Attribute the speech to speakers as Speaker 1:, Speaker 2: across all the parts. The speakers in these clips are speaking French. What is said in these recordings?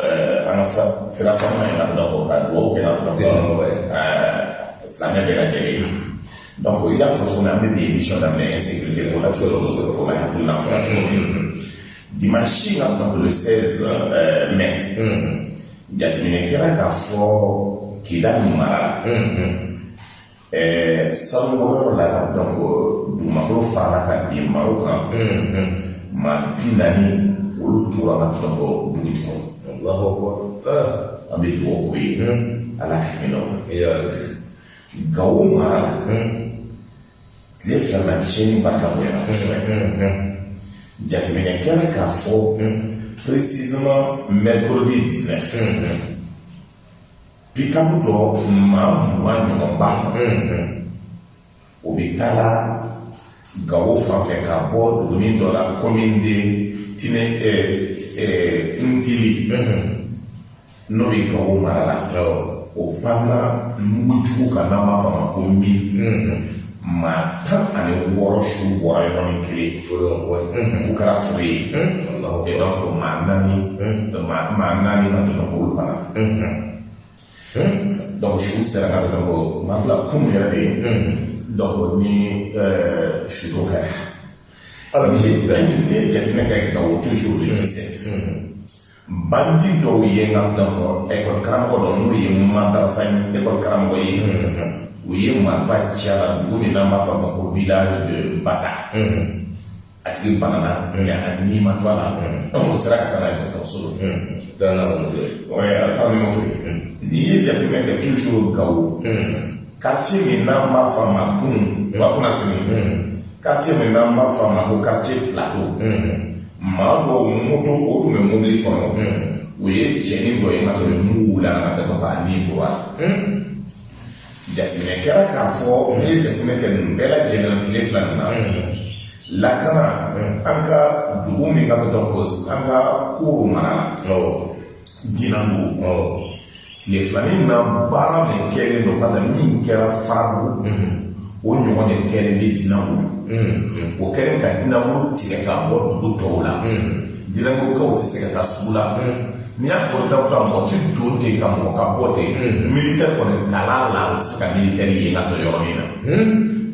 Speaker 1: an ka kira sama in ka dɔn ka duwawu kɛ na silamɛ bɛɛ lajɛlen donc il y a forcément un peu d'émission d'amener insécurité pour la hakilina fɔra cogo min dimanche ka donc le 16 mai jateminɛ kɛra k'a fɔ Kidali mara sanu yɔrɔ la donc dugumakolo farala ka bin maaw kan maa 40 olu tora ka donc dugu jukɔrɔ an bɛ dugawu k'o ye ala ka hinɛ Gawo mara la tile fila na tiɲɛni barika bonyana kosɛbɛ jateminɛ kɛra k'a fɔ précisément mercredi 19 pick-up dɔ maa 20 ɲɔgɔn ba o bɛ taa Gawo fan fɛ ka bɔ duguni dɔ la commune de Ntili n'o bɛ Gawo mara la o panna mugu jugu kan n'an b'a fɔ a ma ko min maa 16 su bɔra yɔrɔ min kelen fo kɛra fure ye donc maa 4 ka dɔn k'olu panna donc su sera ka dɔn ko maa bila kun yɛrɛ de ye donc ni su dɔ kɛra alors ni ye jateminɛ kɛ Gawo toujours le 17 bandi dɔw ye n ka dɔn école karamɔgɔ dɔ n'o ye madrasa école karamɔgɔ ye u ye marifa ci a la dugu min n'an b'a fɔ a ma ko village de Bata a tigi banana a ni ma to a la o sera ka taa n'a ye dɔgɔtɔrɔso la a taa ni moto ye n'i ye jateminɛ kɛ toujours Gawo quartier min n'an b'a fɔ a ma kun wa kunna sini quartier min n'an b'a fɔ a ma ko quartier plateau maa dɔw moto o tun bɛ mobili kɔnɔ o ye cɛnin dɔ ye ka sɔrɔ mun wula ka tɛ k'a ni tora jateminɛ kɛra k'a fɔ n'i ye jateminɛ kɛ nin bɛɛ lajɛlen tile fila nin na lakana an ka dugu min ka dɔn ko an ka Koro mara la Dinango tile filanin na baara min kɛlen don parce que min kɛra Farabu o ɲɔgɔn de kɛlen bɛ Dinango o kɛlen ka Dinango tigɛ ka bɔ dugu tɔw la Dinango kaw tɛ se ka taa sugu la n'i y'a fɔ dawuda mɔgɔ ti don ten ka mɔgɔ ka bɔ ten militaire kɔni kalan la o tɛ se ka militaire ye ka to yɔrɔ min na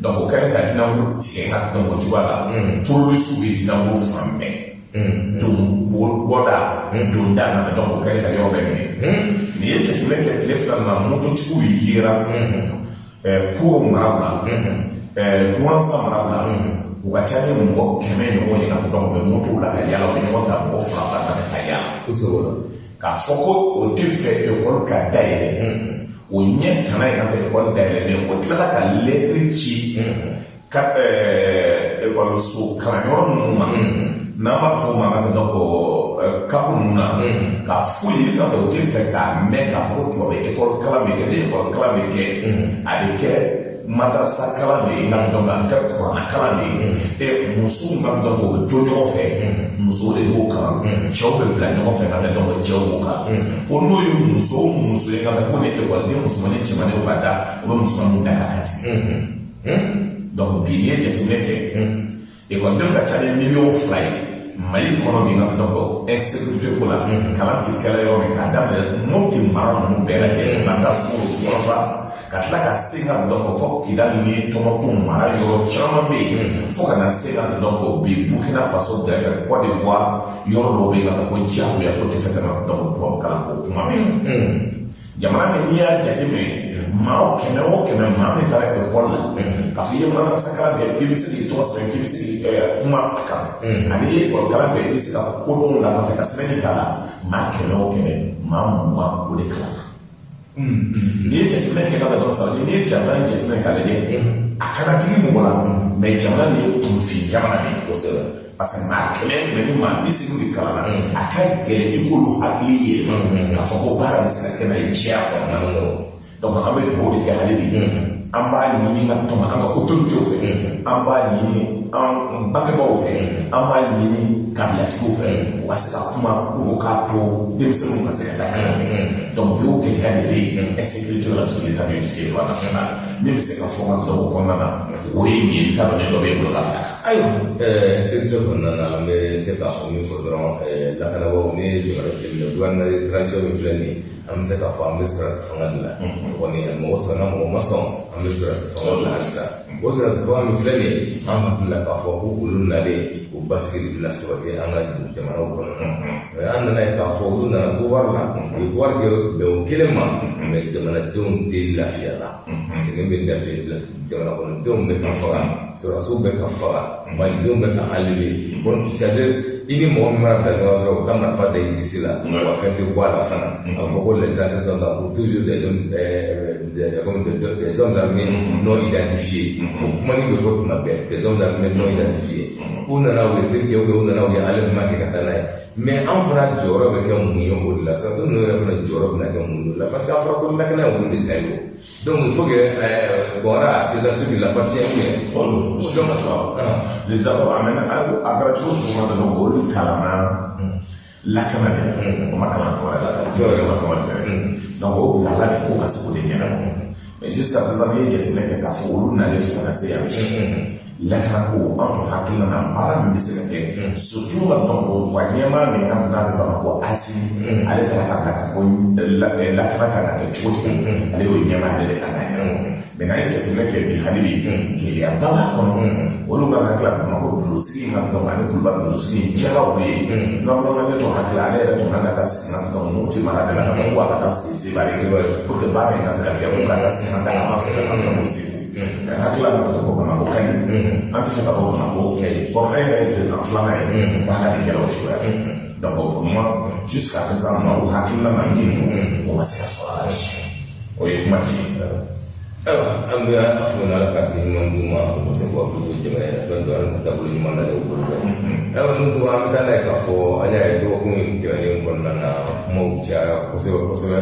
Speaker 1: donc o kɛlen ka Dinango tigɛ ka dɔn o cogoya la terroriste bɛ Dinango fan bɛɛ don bɔda don da na donc o kɛlen ka yɔrɔ bɛɛ minɛ n'i ye jateminɛ kɛ tile fila na mototigiw yera Koro mara la Duwansa mara la u ka ca ni mɔgɔ 100 ɲɔgɔn ye ka fɔ donc u bɛ motow la ka yala u bɛ ɲɔgɔn ta mɔgɔ 2 ka yala k'a fɔ ko o tɛ fɛ école ka dayɛlɛ o ɲɛ tana ye ka fɛ école dayɛlɛ mais o tilala ka lettre ci ka école kalanyɔrɔ ninnu ma n'an b'a fɔ o ma ka fɔ donc kapu ninnu na k'a f'u ye ka fɛ o tɛ fɛ k'a mɛn k'a fɔ ko tubabu école kalan bɛ kɛ ni école kalan bɛ kɛ a bɛ kɛ madrasa kalan de ye n'a dɔn ka kɛ kuranna kalan de ye musow ka dɔn ko bɛ to ɲɔgɔn fɛ musow de b'o kan cɛw bɛ bila ɲɔgɔn fɛ ka kɛ dɔn ko cɛw b'o kan ko n'o ye muso o muso ye ka fɛ ko ni ekɔliden musomanin cɛmanin b'a da o bɛ musomaninw da ka kati donc bi n'i ye jateminɛ kɛ ekɔliden ka ca ni 2 millions ye Mali kɔnɔ min ka dɔn ko insécurité ko la kalan ti kɛla yɔrɔ min k'a daminɛ Mopti mara ninnu bɛɛ lajɛlen ka taa sugu wɔlɔfa ka tila ka se ka dɔn ko fɔ Kidali ni Tɔnbukutu mara yɔrɔ caman bɛ yen fo ka na se ka dɔn ko bi Burkina Faso dɛrɛfɛ Côte d'Ivoire yɔrɔ dɔw bɛ yen ka taa ko diyagoya ko tɛ fɛ ka na dɔn ko tubabu kalan ko kuma bɛ jamana min n'i y'a jateminɛ maa 100 o 100 maa min taara école la k'a fɔ i ye madrasa kalan kɛ k'i bɛ se k'i tɔgɔ sɛbɛn k'i bɛ se k'i kuma a kan ani i ye école kalan kɛ i bɛ se ka kodɔnw labato ka sɛbɛnni k'a la maa 100 o 100 maa 20 o de kalan n'i ye jateminɛ kɛ ka dɔn sa n'i ye jamana jateminɛ k'a lajɛ a kana digi mɔgɔ la mais jamana de ye kunfin jamana de ye kosɛbɛ parce que maa 100 ni maa 80 de kalan na a ka gɛlɛn i k'olu hakili yɛlɛma k'a fɔ ko baara bɛ se ka kɛ n'a ye diya kɔnɔna la donc an bɛ dugawu de kɛ hali bi an b'a ɲini ka tɔn an ka autorités fɛ an b'a ɲini an bangebaaw fɛ an b'a ɲini kabilatigiw fɛ u ka se ka kuma u k'a to denmisɛnninw ka se ka taa kalan kɛ donc o y'o gɛlɛya de bɛ yen insécurité la sur l'état du territoire national min bɛ se ka fɔ ka sɔrɔ o kɔnɔna na o ye nin ye n t'a dɔn ne dɔ bɛ e bolo ka fara
Speaker 2: ayiwa section kɔnɔna na an bɛ se k'a fɔ min fɔ dɔrɔn lakanabaaw ni jamana transition min filɛ nin ye an bɛ se k'a fɔ an bɛ sɔrɔdasi fanga de la kɔni mɔgɔ sɔnna mɔgɔ ma sɔn an bɛ sɔrɔdasi fanga de la halisa o sɔrɔdasi fanga min filɛ nin ye an hakili la k'a fɔ ko olu nalen o basigi de bɛna sabati an ka jamanaw kɔnɔ an nana ye k'a fɔ olu nana pouvoir la u ye pouvoir kɛ bɛn o kelen ma mais jamanadenw tɛ lafiya la sɛgɛn bɛ dafe jamana kɔnɔdenw bɛ ka faga sɔrɔdasiw bɛ ka faga malidenw bɛ ka enlever c'est-à-dire i ni mɔgɔ min mana bila ɲɔgɔn dɔrɔn u ka marifa da i disi la wa fɛn tɛ bɔ a la fana a fɔ ko les agressions là pour toujours des hommes armés non identifiés o kumani bɛ fɔ tuma bɛɛ des hommes armés non identifiés u nana u ye terikɛ u nana u ye enlèvement kɛ ka taa n'a ye mais an fana jɔyɔrɔ bɛ kɛ mun ye o de la sɔrɔdasi ninnu yɛrɛ fana jɔyɔrɔ bɛ na kɛ mun de la parce que a fɔra ko lakana ye olu de ta ye o donc il faut que bon là c'est ça ce qui l'appartient
Speaker 1: les d'abord amena a kɛra cogo cogo ma dɔn olu kalanna lakana de o ma kalan fɔlɔ la fɛn ma fɔlɔ tɛ donc o bila la de ko ka se k'o de ɲɛnabɔ mais jusqu'à présent n'i ye jateminɛ kɛ k'a fɔ olu nalen sɔrɔ ka se yan lakana ko an to hakilina na baara min bɛ se ka kɛ surtout ka dɔn ko wa ɲɛmaa min ka n'a bɛ fɔ ma ko asimi ale taara ka bila ka fɔ lakana kan ka kɛ cogo cogo ale y'o ɲɛmaa ale de kan ka ɲɛ mais n'an ye jateminɛ kɛ bi hali bi gɛlɛya ba b'a kɔnɔ olu ka hakilila kɔnɔ ko bulosigi in ka dɔn ani kuluba bulosigi in cɛla o ye n'aw ne to hakilila ale yɛrɛ tun kan ka taa sigi na dɔn n'o tɛ mara de la ka ko a ka taa sigi sebari pour que baara in ka se ka kɛ ko ka taa sigi na ka se ka kɛ ko sigi hakilila ka ko Bamako ka ɲi an tɛ se ka bɔ Bamako bon an yɛrɛ ye président filanan ye baara de kɛra o cogoya donc pour moi jusqu'à présent o hakilila na min o ma se ka sɔrɔ a la o ye kuma ci
Speaker 2: ayiwa an bɛ a fɔ n'ala ka hakili ɲuman d'u ma u ka se k'u hakili to jamana in na fɛn dɔ an ka taabolo ɲuman na o bolo bɛɛ ayiwa n'o tora an bɛ taa n'a ye k'a fɔ an y'a ye dɔgɔkun in tɛmɛnen kɔnɔna na kumaw cayara kosɛbɛ kosɛbɛ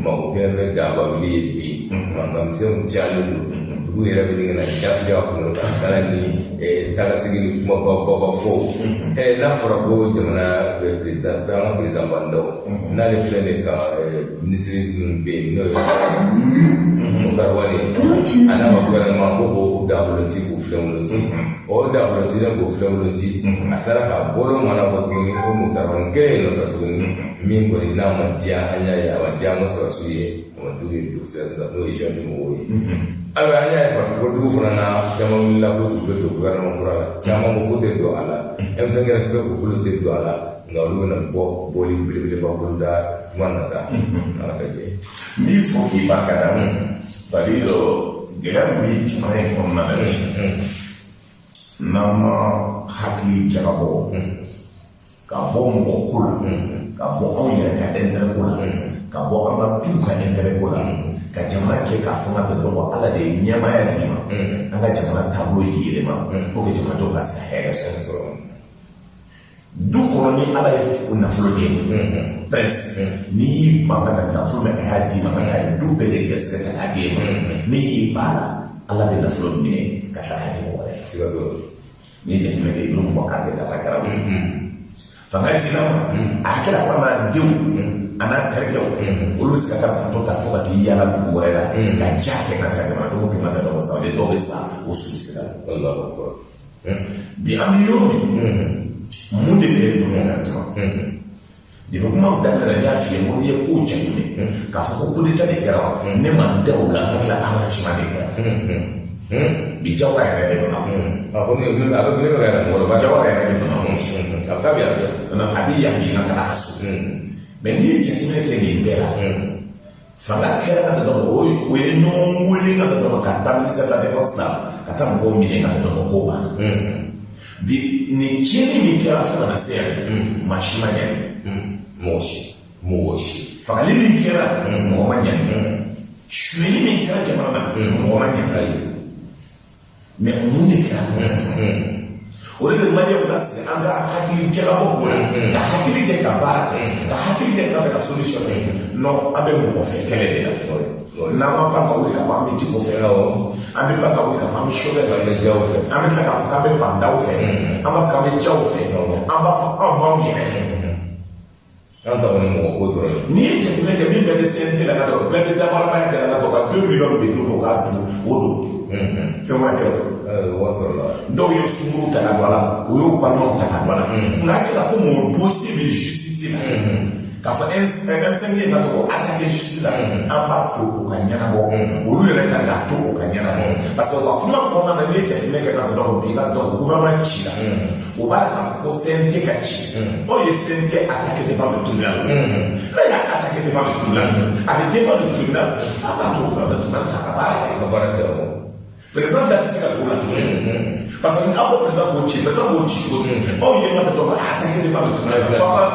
Speaker 2: mako kelen bɛ daba wuli ye bi mankan misɛnw cayalen don dugu yɛrɛ bɛ ɲini ka jafiya kɔnɔ ka kala ni tagasigi ni kumababa fɔw n'a fɔra ko jamana président an ka président bandaw n'ale filɛ de ka minisiri minnu bɛ yen n'o ye Mutarwani a n'a ka gouvernement ko k'o daboloti k'o filɛwoloti o dabolotilen k'o filɛwoloti a taara ka bolo mana bɔ tuguni ko Mutarwani kelen in nɔfɛ tuguni min kɔni n'a ma diya an y'a ye a ma diya an ka sɔrɔsiw ye a ma dugu ye n'o ye jɔnti mɔgɔw ye ayiwa an y'a ye parti politique fana na caman wulila ko u bɛ don gouvernement kura la caman ko k'u tɛ don a la M5 yɛrɛ fɛ k'u bolo tɛ don a la nka olu bɛna bɔ bɔli belebeleba boloda kuma nata ala ka jɛ
Speaker 1: n b'i fɔ k'i barika da c'est-à-dire gɛlɛya min bɛ jamana in kɔnɔna na n'an ma hakili jagabɔ ka bɔ mɔgɔ ko la ka bɔ anw yɛrɛ ka intérêt ko la ka bɔ an ka du ka intérêt ko la ka jamana kɛ k'a fɔ ka tɛ dɔn ko ala de ye ɲɛmaaya d'i ma an ka jamana taabolo yɛlɛma pour que jamanadenw ka se ka hɛrɛ sɔrɔ du kɔnɔ ni ala ye nafolo de ye prince n'i y'i ban ka taa nafolo min a y'a d'i ma ka taa du bɛɛ de gɛrɛsɛgɛ ka taa d'e ma n'i y'i ban la ala bɛ nafolo minɛ ka taa ka di mɔgɔ wɛrɛ n'i ye jateminɛ kɛ i bɛ mɔgɔ k'a kɛ ka taa kɛra fanga t'i la a hakɛla ko n'a denw a n'a terikɛw olu bɛ se ka taa bato ta fo ka t'i yaala dugu wɛrɛ la ka ja kɛ ka se ka jamanadenw kɛ ka taa dɔgɔ sa dɔw bɛ sa o sugu sira la bi an bɛ yɔrɔ min mun de bɛ yen nɔ ka tɛmɛ de bɛ kuma daminɛ n y'a f'i ye ko n'i ye kow jateminɛ k'a fɔ ko coup d'état de kɛra ne ma da o la ka tila arrangement de kɛra bi Jawara yɛrɛ de bɛ na
Speaker 2: a ko ne bɛ ka yɛrɛ mɔgɔ
Speaker 1: Jawara yɛrɛ de bɛ na
Speaker 2: a bɛ taa bi a
Speaker 1: bɛ yan bi ka taa a ka so mais n'i ye jateminɛ kɛ nin bɛɛ la fanga kɛra ka taa o ye ɲɔgɔn wele ka taa ka taa ministère de la défense la ka taa mɔgɔw minɛ ka taa ko banna bi nin tiɲɛni min kɛra fo ka na se yan maa si ma ɲɛ
Speaker 2: mɔgɔ si
Speaker 1: fagali min kɛra mɔgɔ ma ɲɛ suyɛli min kɛra jamana na mɔgɔ ma ɲɛ mais mun de kɛra o de bɛ maliyɛnw ka sigi an ka hakili jagabɔ ko la ka hakili kɛ ka baara kɛ ka hakili kɛ ka fɛ ka solution kɛ non an bɛ mɔgɔ fɛ kɛlɛ de la n'an ma pan ka wuli ka fɔ an bɛ Diko fɛ an bɛ pan ka wuli ka fɔ an bɛ Sogɛ fɛ an bɛ Jaw fɛ an bɛ tila k'a fɔ k'an bɛ Bandaw fɛ an b'a fɔ k'an bɛ Jaw fɛ an b'a fɔ anw b'anw yɛrɛ fɛ
Speaker 2: an ta kɔni mɔgɔ ko dɔrɔn
Speaker 1: n'i ye jateminɛ kɛ min bɛɛ bɛ CNT la ka dɔn bɛɛ bɛ dabarabaya kɛ la ka dɔn ka 2 millions bɛ don o k'a dun o don fɛn wɛrɛ tɛ dɔw ye sunkuru ta ka don a la o y'o balimaw ta ka don a la nka a kɛra ko mɔgɔ dossier bɛ justice la k'a fɔ M5 ye n'a fɔ ko attaqué justice la an b'a to o ka ɲɛnabɔ olu yɛrɛ kan k'a to o ka ɲɛnabɔ parce que u ka kuma kɔnɔna na n'i ye jateminɛ kɛ ka dɔn bi ka dɔn gouvernement ci la o b'a k'a fɔ ko CNT ka ci aw ye CNT attaqué devant le tribunal n'a y'a attaqué devant le tribunal a bɛ devant le tribunal a b'a to o ka tribunal ta ka baara kɛ président da tɛ se ka don o la tuguni parce que aw ko président b'o ci cogo di aw ye ɲɔgɔn dɔn a attaqué devant le tribunal fo ka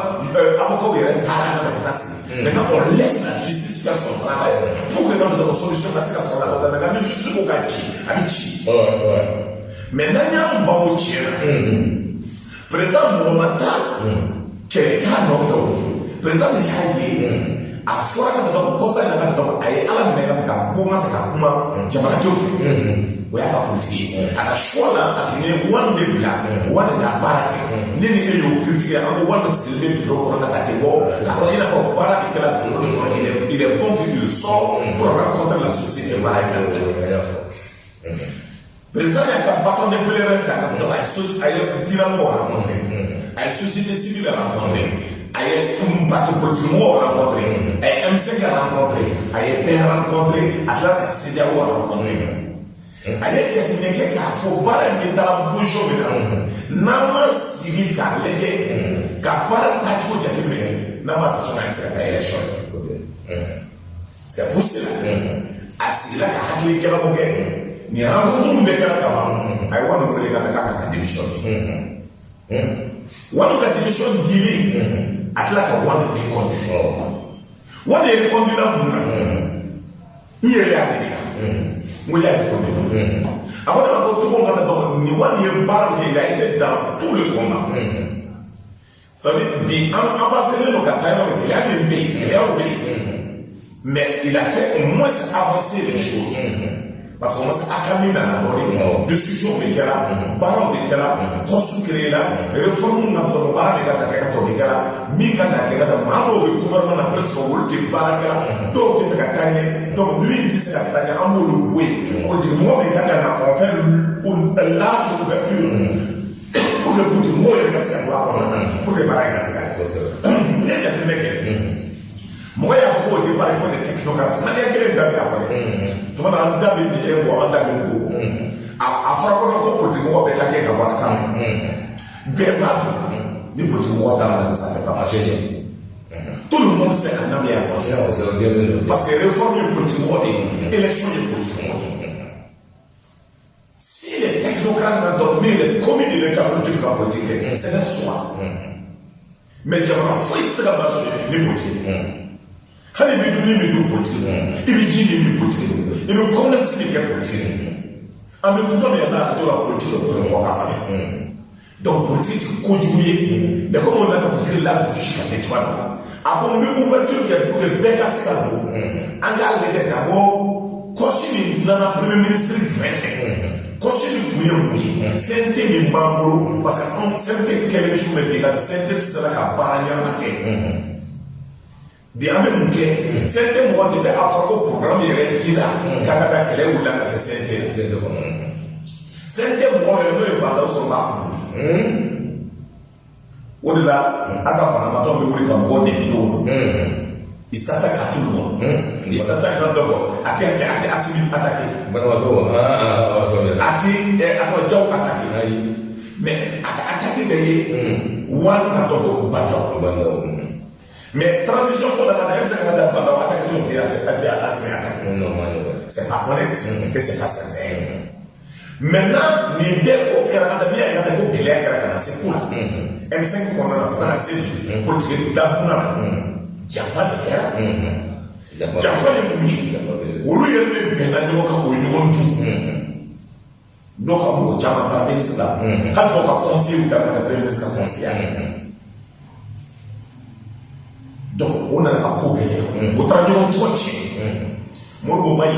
Speaker 1: avocat yɛrɛ taara ka taa sigi maintenant on laisse la justice faire son travail pour que ɲɔgɔn dɔn solution ka se ka sɔrɔ la parce que ni justice ko ka ci a bɛ ci mais n'an y'an ban o tiɲɛ na président mɔgɔ ma taa kɛlɛkɛ nɔfɛ o président de y'a ye a fɔra ka dɔn kɔsa in na ka dɔn a ye ala minɛ ka se ka kuma ta ka kuma jamanadenw fɛ o y'a ka politiki ye a ka choix la a tun ye wari de bila wari de ka baara kɛ ne ni e y'o critiquer an ko wari de sigilen bɛ bureau kɔnɔ ka tɛ bɔ k'a fɔ i n'a fɔ baara kɛ kɛra bureau de kɔnɔ il est bon qu'il sort pour rencontrer la société baara kɛ président y'a ka bâton de pèlerin ta ka dɔn a ye dynamo rencontré a ye société civile rencontré a ye parti politique mɔgɔw rencontré a ye M5 rencontré a ye PN rencontré a tila ka CEDEAO rencontré a ye jateminɛ kɛ k'a fɔ baara in bɛ taa position min na n'an ma sigi k'a lajɛ ka baara taacogo jateminɛ n'an ma sɔn ka se ka taa élection c'est pour cela a sigila ka hakili jalabɔ kɛ nin rencontre min bɛ kɛra kaban a ye wari wele k'a k'a ka démission wari ka démission dili a tila ka wari de conduire wari de conduire mun na i yɛrɛ y'a kɛ n y'a conduire a ko ne ma ko cogo min ka dɔgɔ nin wari ye baara min kɛ il a été dans tous les combats ça veut dire bi an avancé don ka taa yɔrɔ min gɛlɛya min bɛ yen gɛlɛyaw bɛ yen mais il a fait au moins avancer les choses parce qu'on a mis dans la discussion de Gala, parole de Gala, construire là, réforme n'a pas de barre de Gala, Mika n'a qu'à la mano du gouvernement n'a pas son rôle de Baraka, d'autres qui fait gagner, donc lui il dit c'est la gagne en mot de bouée, on dit moi mais quand on fait une large ouverture pour le bout du mot et le casser pour les barrages casser. Il y a des mecs. Moi, il y a beaucoup de débats, il faut des technocrates. Il y a quelqu'un qui a fait. Tout le monde a un dabi de l'ego, un dabi de l'ego. À faire qu'on a encore politique, on va être à avoir un camp. Bien pas. Les politiques, on va dans ça fait pas marcher. Tout le monde sait qu'un ami a conscience. Parce que réforme est politique, élection est politique. Si les technocrates n'ont dormi, les communes de l'état politique, c'est un choix. Mais il y a un fruit de la marche, les politiques. Hali bi duni bi du politique i bi jini bi politique i bi congrès bi kɛ politique an bɛ kuma min na a tora politique la mɔgɔ ka falen donc politique ti kojugu ye mais comme on a ka politique la gosi ka kɛ cogoya dɔ la a ko n bɛ ouverture kɛ pour que bɛɛ ka se ka don an k'a lajɛ d'abord kɔsi min dilanna premier ministre jumɛn fɛ kɔsi min tun ye mun ye CNT min b'an bolo parce que anw CNT kɛlen bɛ su bɛ bi ka CNT ti se ka baara ɲɛnama kɛ. Bi an bɛ mun kɛ CNT mɔgɔ de bɛ a fɔ ko programme yɛrɛ dira k'a ka taa kɛlɛ wuli ka se CNT la CNT mɔgɔ yɛrɛ n'o ye Bandaw sɔrɔ b'a kun o de la a ka banabaatɔ bɛ wuli ka mɔgɔ dɛmɛ dɔw il s'attaque à tout le monde il s'attaque à dɔgɔ a tɛ Assimi attaqué a tɛ Jaw attaqué mais a ka attaqué de ye wari na dɔgɔ Bandaw. Mais transition pour la madame, c'est quand on va attaquer tout le monde, c'est pas honnête, que c'est pas sincère. Maintenant, les deux au Canada, il y a des gens c'est cool. M5 qu'on a dans la série, pour que nous d'abord, Jaffa de Kera, Jaffa de Mouni, où lui est le bien à nous quand nous nous tout. Donc, on va Jaffa de Kera, quand on va conseiller ou Jaffa de Kera, donc on a un coup au travail de Twitch Morgo Maï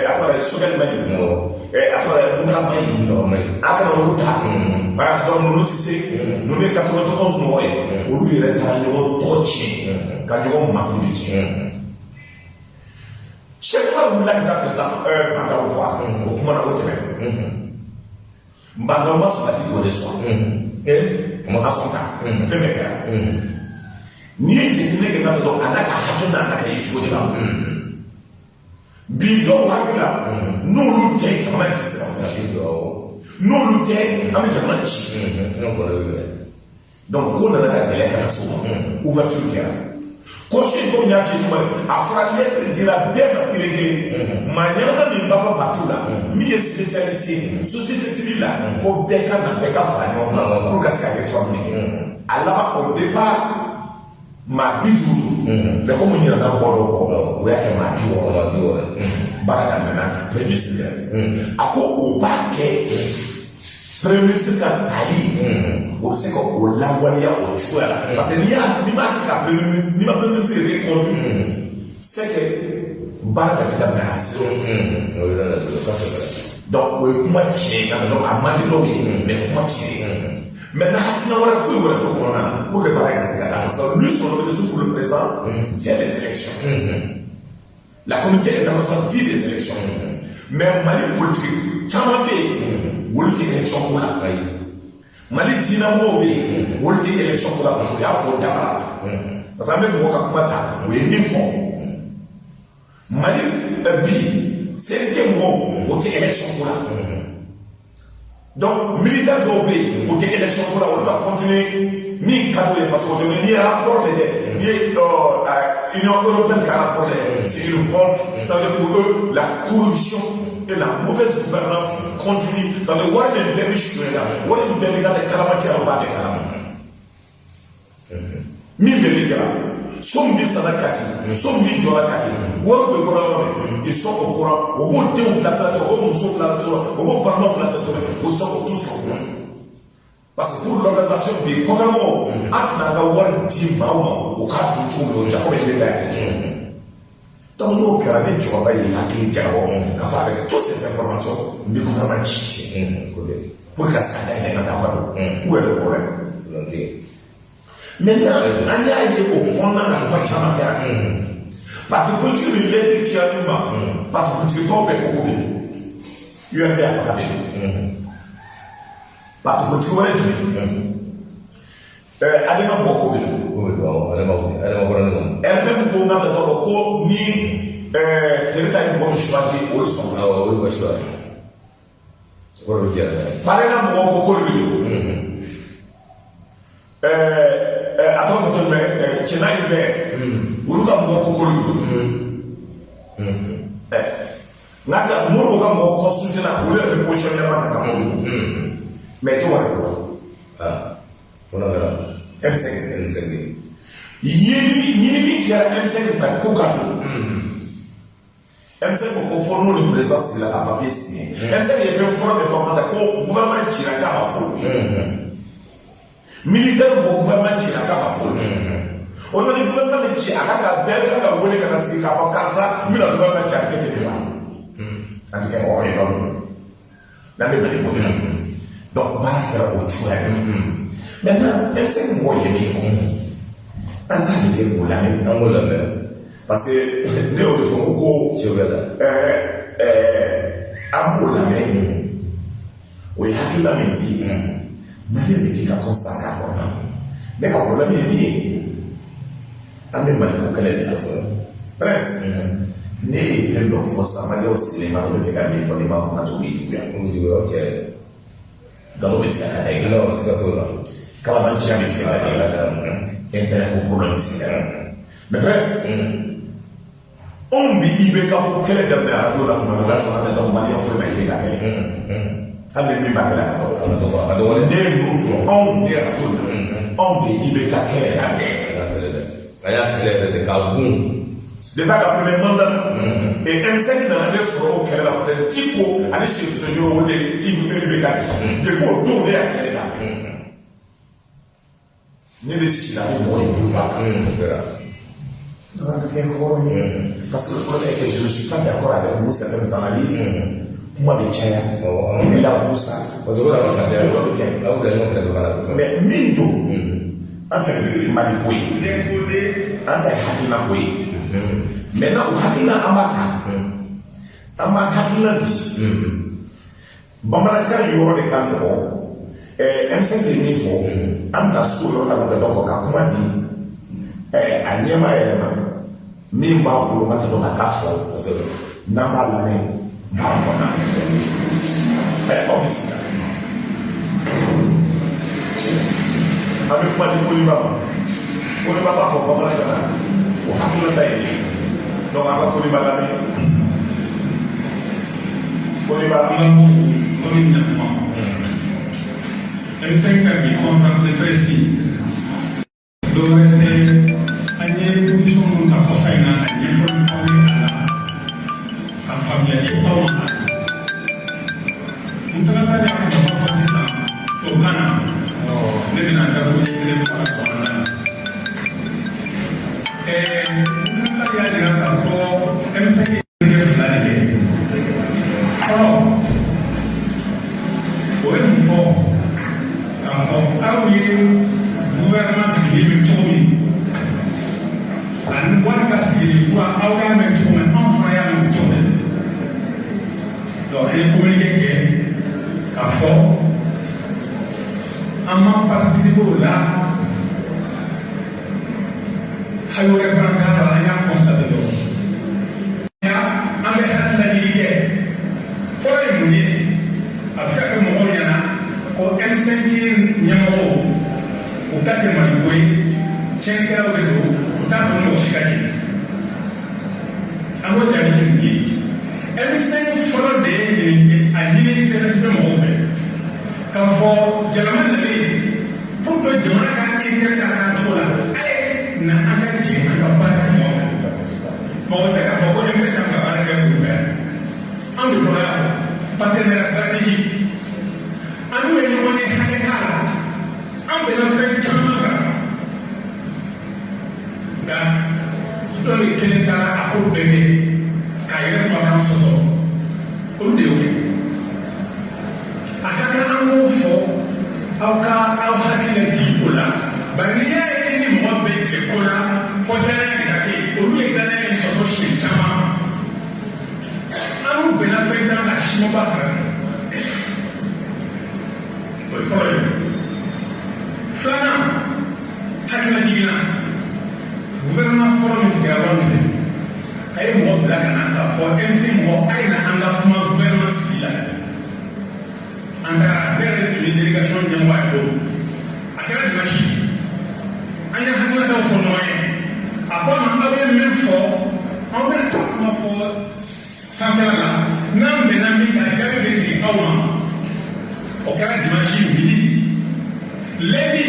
Speaker 1: après le Sogal Maï après le Bouddha Maï après le Bouddha donc nous notifions nous les 91 mois au lieu de travailler au Twitch quand nous avons Makuji chaque fois vous l'avez par exemple pendant au voir au comment on Mbanga ma so ati ko de so. Mo ka so ka. Teme ka. Ni je tine ke na do anaka hatuna anaka yicho de ba. Bi do hakila no lu te kama tisa. No lu te ami kama chi. Donc on a la télé à la souvent ouverture qui a coché comme il y a chez moi à faire lettre de la bien réglée manière de pas partout là mi est spécialisé société civile là au béca na béca pour casser la question alors au départ ma bidou mais comme on y a dans bolo ouais que ma bidou baraka na premier secrétaire à quoi au paquet premier secrétaire tali o se ko o lawali ya o chuela parce que ni ma ka premier ministre ni ma premier ministre reconnu c'est que baraka ta na aso donc o kuma chie na donc amati to bi mais kuma chie maintenant na wala fu wala to ko na pour que baraka se ka parce que lui son objectif pour le présent c'est les élections la communauté internationale dit des élections mais Mali politique chama be wolti élection pour la faille Mali dynamo be wolti élection pour la parce que ya faut d'abord parce que même moi comme ça oui ni fond Mali bi c'est que moi wolti élection pour la donc militaire d'obé wolti élection pour la on va continuer ni cadre parce que aujourd'hui il y a rapport les Union européenne qui a rapport c'est une honte ça veut dire pour eux la corruption et la mauvaise gouvernance continue. Ça veut dire what is the damage to it? What is the damage that the calamity of the calamity? Mi beli kala. Som bi sadakati, som bi jorakati. What we go on is so au courant. Au bout de la place, au bout de la place, au bout de la place, au sort tous au courant. Parce que pour l'organisation du gouvernement, à la war di mauma, au cas où tout le Japon est là. Donc nous regardons tu vas y aller avec toutes ces informations du gouvernement pour que ça aille dans ta parole. Où est le problème? Maintenant, on y a été au point dans la boîte à manger. Parce que quand tu le dis, tu as du mal. Parce que tu tombes au bout. Tu as fait attraper. Parce que tu vois les trucs. Adema beaucoup elle-même pour n'a pas beaucoup ni territoire pour choisir au son au choix par exemple beaucoup le attends je te mets tu n'as pas ou ka beaucoup le naka mo ka mo consulter na pour le positionnement ka mais tu vois on a M5 il y a M5 fait Kokado M5 pour fournir une présence de la papier signé M5 il fait fournir des formes de gouvernement Chiraka ma foule militaire pour gouvernement Chiraka ma foule on a dit gouvernement de Chiraka belle ka wole ka tsika fa karsa mi na gouvernement Chiraka te ba en tout cas on est dans le donc baraka au choix maintenant M5 moi il faut en qualité pour l'année parce que nous le faisons beaucoup pour l'année oui à tout la midi mais il dit qu'à constat mais quand on l'a mis à même manière qu'elle est presque né fait le force à manière aussi les marques de gagner pour les marques à tout ok dans le métier non c'est pas tout là kalau manusia internet problème mais bref on bi ibe ka ko kele dem na radio la tuma la tuma da mali en forme ibe ka kele ande mi ba kala ko do wala de no on de radio on bi ibe ka kele ande aya kele de kalbun de ba ka premier mandat et M5 dans les fro kele la c'est tipo ali chef de yo de ibe ka de ko do de kele la ni les chila moi parce que le problème est que je ne suis pas d'accord avec vous certaines analyses moi de Tchaya il a vu ça mais Mindo en tant que Malikoui en tant que Hakinakoui maintenant Hakina Amaka Hakina dit bamanankan yɔrɔ de ka nɔgɔ M5 ye min fɔ an bɛna so yɔrɔ la ka dɔn ka kuma di a ɲɛma yɛrɛ ma min b'a bolo ka dɔn ka k'a fɔ n'an b'a lamɛn baara kɔnɔna aw bɛ sigi an bɛ kuma di Koniba b'a fɔ bamanankan na o hakilina ye donc an ka Koniba lamɛn Koniba
Speaker 3: M5 a une conférence de presse. Donc, il y a une commission de la conseil à la famille. Nous avons parlé de la conférence au Ghana. Nous avons parlé de la conférence. Et nous avons parlé de la conférence M5 alors, pour une fois, aw ye gouvernement tigi bɛ cogo min ani wari ka sigi kura aw y'a mɛn cogo min anw fana y'a mɛn cogo min donc an ye communiqué kɛ k'a fɔ an ma participer o la hali wɛrɛ fana t'a la an y'a constaté dɔrɔn an bɛ hakililajigi kɛ fɔlɔ ye mun ye a bɛ se ka kɛ mɔgɔw ɲɛna ko M5 ɲɛmɔgɔw u ta kɛ maliko ye tiɲɛnikɛlaw de don u t'a fɔ mɔgɔ si ka ɲɛ an b'o jaabi kɛ mun ye M5 fɔlɔ de ye a ɲini CNSP mɔgɔw fɛ k'a fɔ jalama nalen pour que jamana ka intérêt ka k'a cogo la a ye na an ka jɛ an ka baara kɛ ɲɔgɔn fɛ mɔgɔ tɛ se k'a fɔ ko M5 kan ka baara kɛ kun fɛ an de fɔra partenaire stratégique an bɛ ɲɔgɔn ye hakɛ k'a la an bɛna fɛn caman kan nka dɔ de kelen taara a ko bɛɛ kɛ k'a yɛrɛ kumakan sɔsɔ olu de y'o kɛ a ka kan an k'o fɔ aw ka aw hakili di o la bari n'i y'a ye ni mɔgɔ bɛ cɛ ko la fɔ danaya de ka kɛ olu ye danaya in sɔsɔ siɲɛ caman an bɛna fɛn caman ka simɔba sara o ye fɔlɔ ye filanan hakililajigi la gouvernement fɔlɔ min sigira yɔrɔ min fɛ a ye mɔgɔ bila ka na k'a fɔ MC mɔgɔ a ye na an ka kuma gouvernement sigi la an taara bɛɛ yɛrɛ tun ye délégation ɲɛmɔgɔ ye don a kɛra dimanche an ye hakilinataw fɔ ɲɔgɔn ye a ko an ma aw ye min fɔ aw bɛ to kuma fɔ sanfɛla la n'an bɛnna min kan jaabi bɛ sigi aw ma o kɛra dimanche midi lundi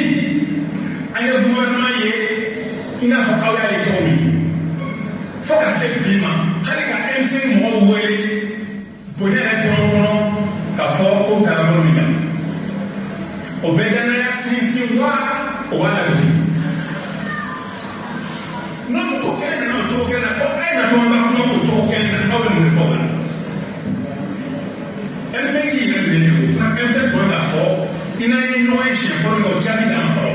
Speaker 3: an ye gouvernement ye i n'a fɔ aw y'a ye cogo min fo ka se bi ma hali ka MC mɔgɔw wele bonya yɛrɛ kɔnɔ k'a fɔ ko kalanbolo min na o bɛ danaya sinsin wa o b'a lagosi n'o ko kelen nana o cogo kelen na ko a ye na to an ka kuma o cogo kelen na aw bɛ mun de fɔ o la M5 yɛrɛ de ye o fana M5 tun bɛ k'a fɔ i n'a ye ɲɔgɔn ye siɲɛ fɔlɔ o jaabi d'an fɔlɔ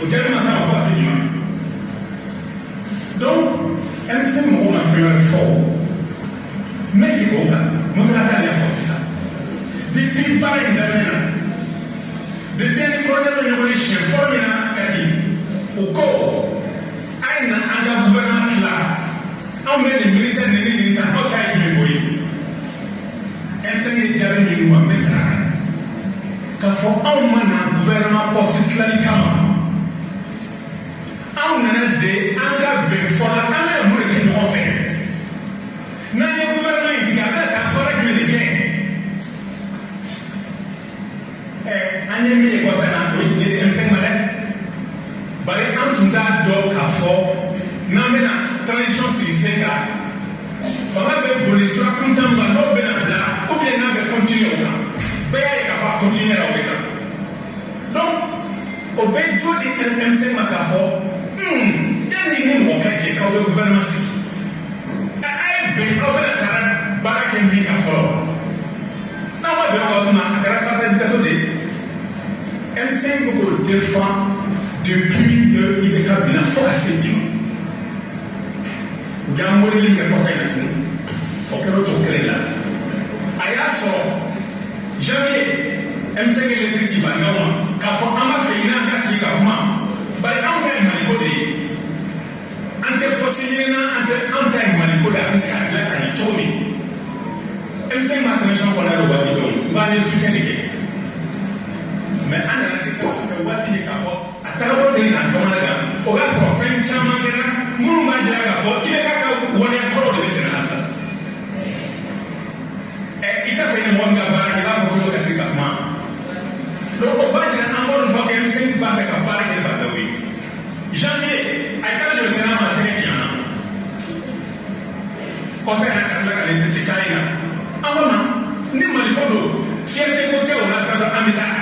Speaker 3: o jaabi ma se ka fɔ ka se ɲuman donc M5 mɔgɔw ma fɛn wɛrɛ fɔ n bɛ segin o kan Mourtada y'a fɔ sisan depuis baara in daminɛ na depuis an ni kɔrɔdɛrɛ ɲɔgɔn ye siɲɛ fɔlɔ min na Kati o ko a ye na an ka gouvernement tila anw bɛ nin ministère nin ni nin ta aw ta ye jumɛn ko ye M5 ye jaabi min d'u ma n bɛ segin a kan k'a fɔ anw ma na gouvernement poste tilali kama anw nana de an ka bɛn fɔlɔ an bɛ mun de kɛ ɲɔgɔn fɛ n'an ye gouvernement in sigi a bɛ ka baara jumɛn de kɛ an ye min ye kɔfɛ na o ye M5 ma dɛ bari an tun t'a dɔn k'a fɔ n'an bɛna transition sigi sen kan fanga bɛ boli sira kuntan kan n'o bɛna bila ou bien n'a bɛ continuer o kan bɛɛ y'a ye k'a fɔ a continuer la o de kan donc o bɛ jo di M5 ma k'a fɔ yanni ni mɔgɔ ka jɛ k'aw bɛ gouvernement sigi a ye bɛn aw bɛna taara baara kɛ min kan fɔlɔ n'aw ma bɛn aw ma a kɛra baara kɛ de M5 bɛ k'o défend depuis que IBK binna fo ka se bi ma u y'an weleli kɛ kɔfɛ in na tuguni o kɛra o cogo kelen la a y'a sɔrɔ janvier M5 électrique ci ban ɲɔgɔn ma k'a fɔ an b'a fɛ ɲinɛ an ka sigi ka kuma bari anw ta ye Maliko de ye an tɛ poste ɲinina anw ta ye Maliko de ye a bɛ se ka dilan ka ɲɛ cogo min M5 ma transition kɔnɔna la waati dɔw n b'a ni soutien de kɛ mais an nana kɛ waati de k'a fɔ a taabolo de na jamana kan o y'a sɔrɔ fɛn caman kɛra minnu b'a jira k'a fɔ i bɛ k'a ka waleya kɔrɔ de bɛ sɛnɛ na sisan i t'a fɛ ni mɔgɔ min ka baara kɛ i b'a fɔ ko ka se ka kuma donc o b'a jira an b'olu fɔ M5 b'a fɛ ka baara kɛ balawu ye janvier a ye k'ale de kɛra ma sɛgɛ tiɲɛ na kɔfɛ a ka tila ka nin ci kari na an ko ma ni Maliko don fierté ko tɛ o la fɛn dɔ an bɛ taa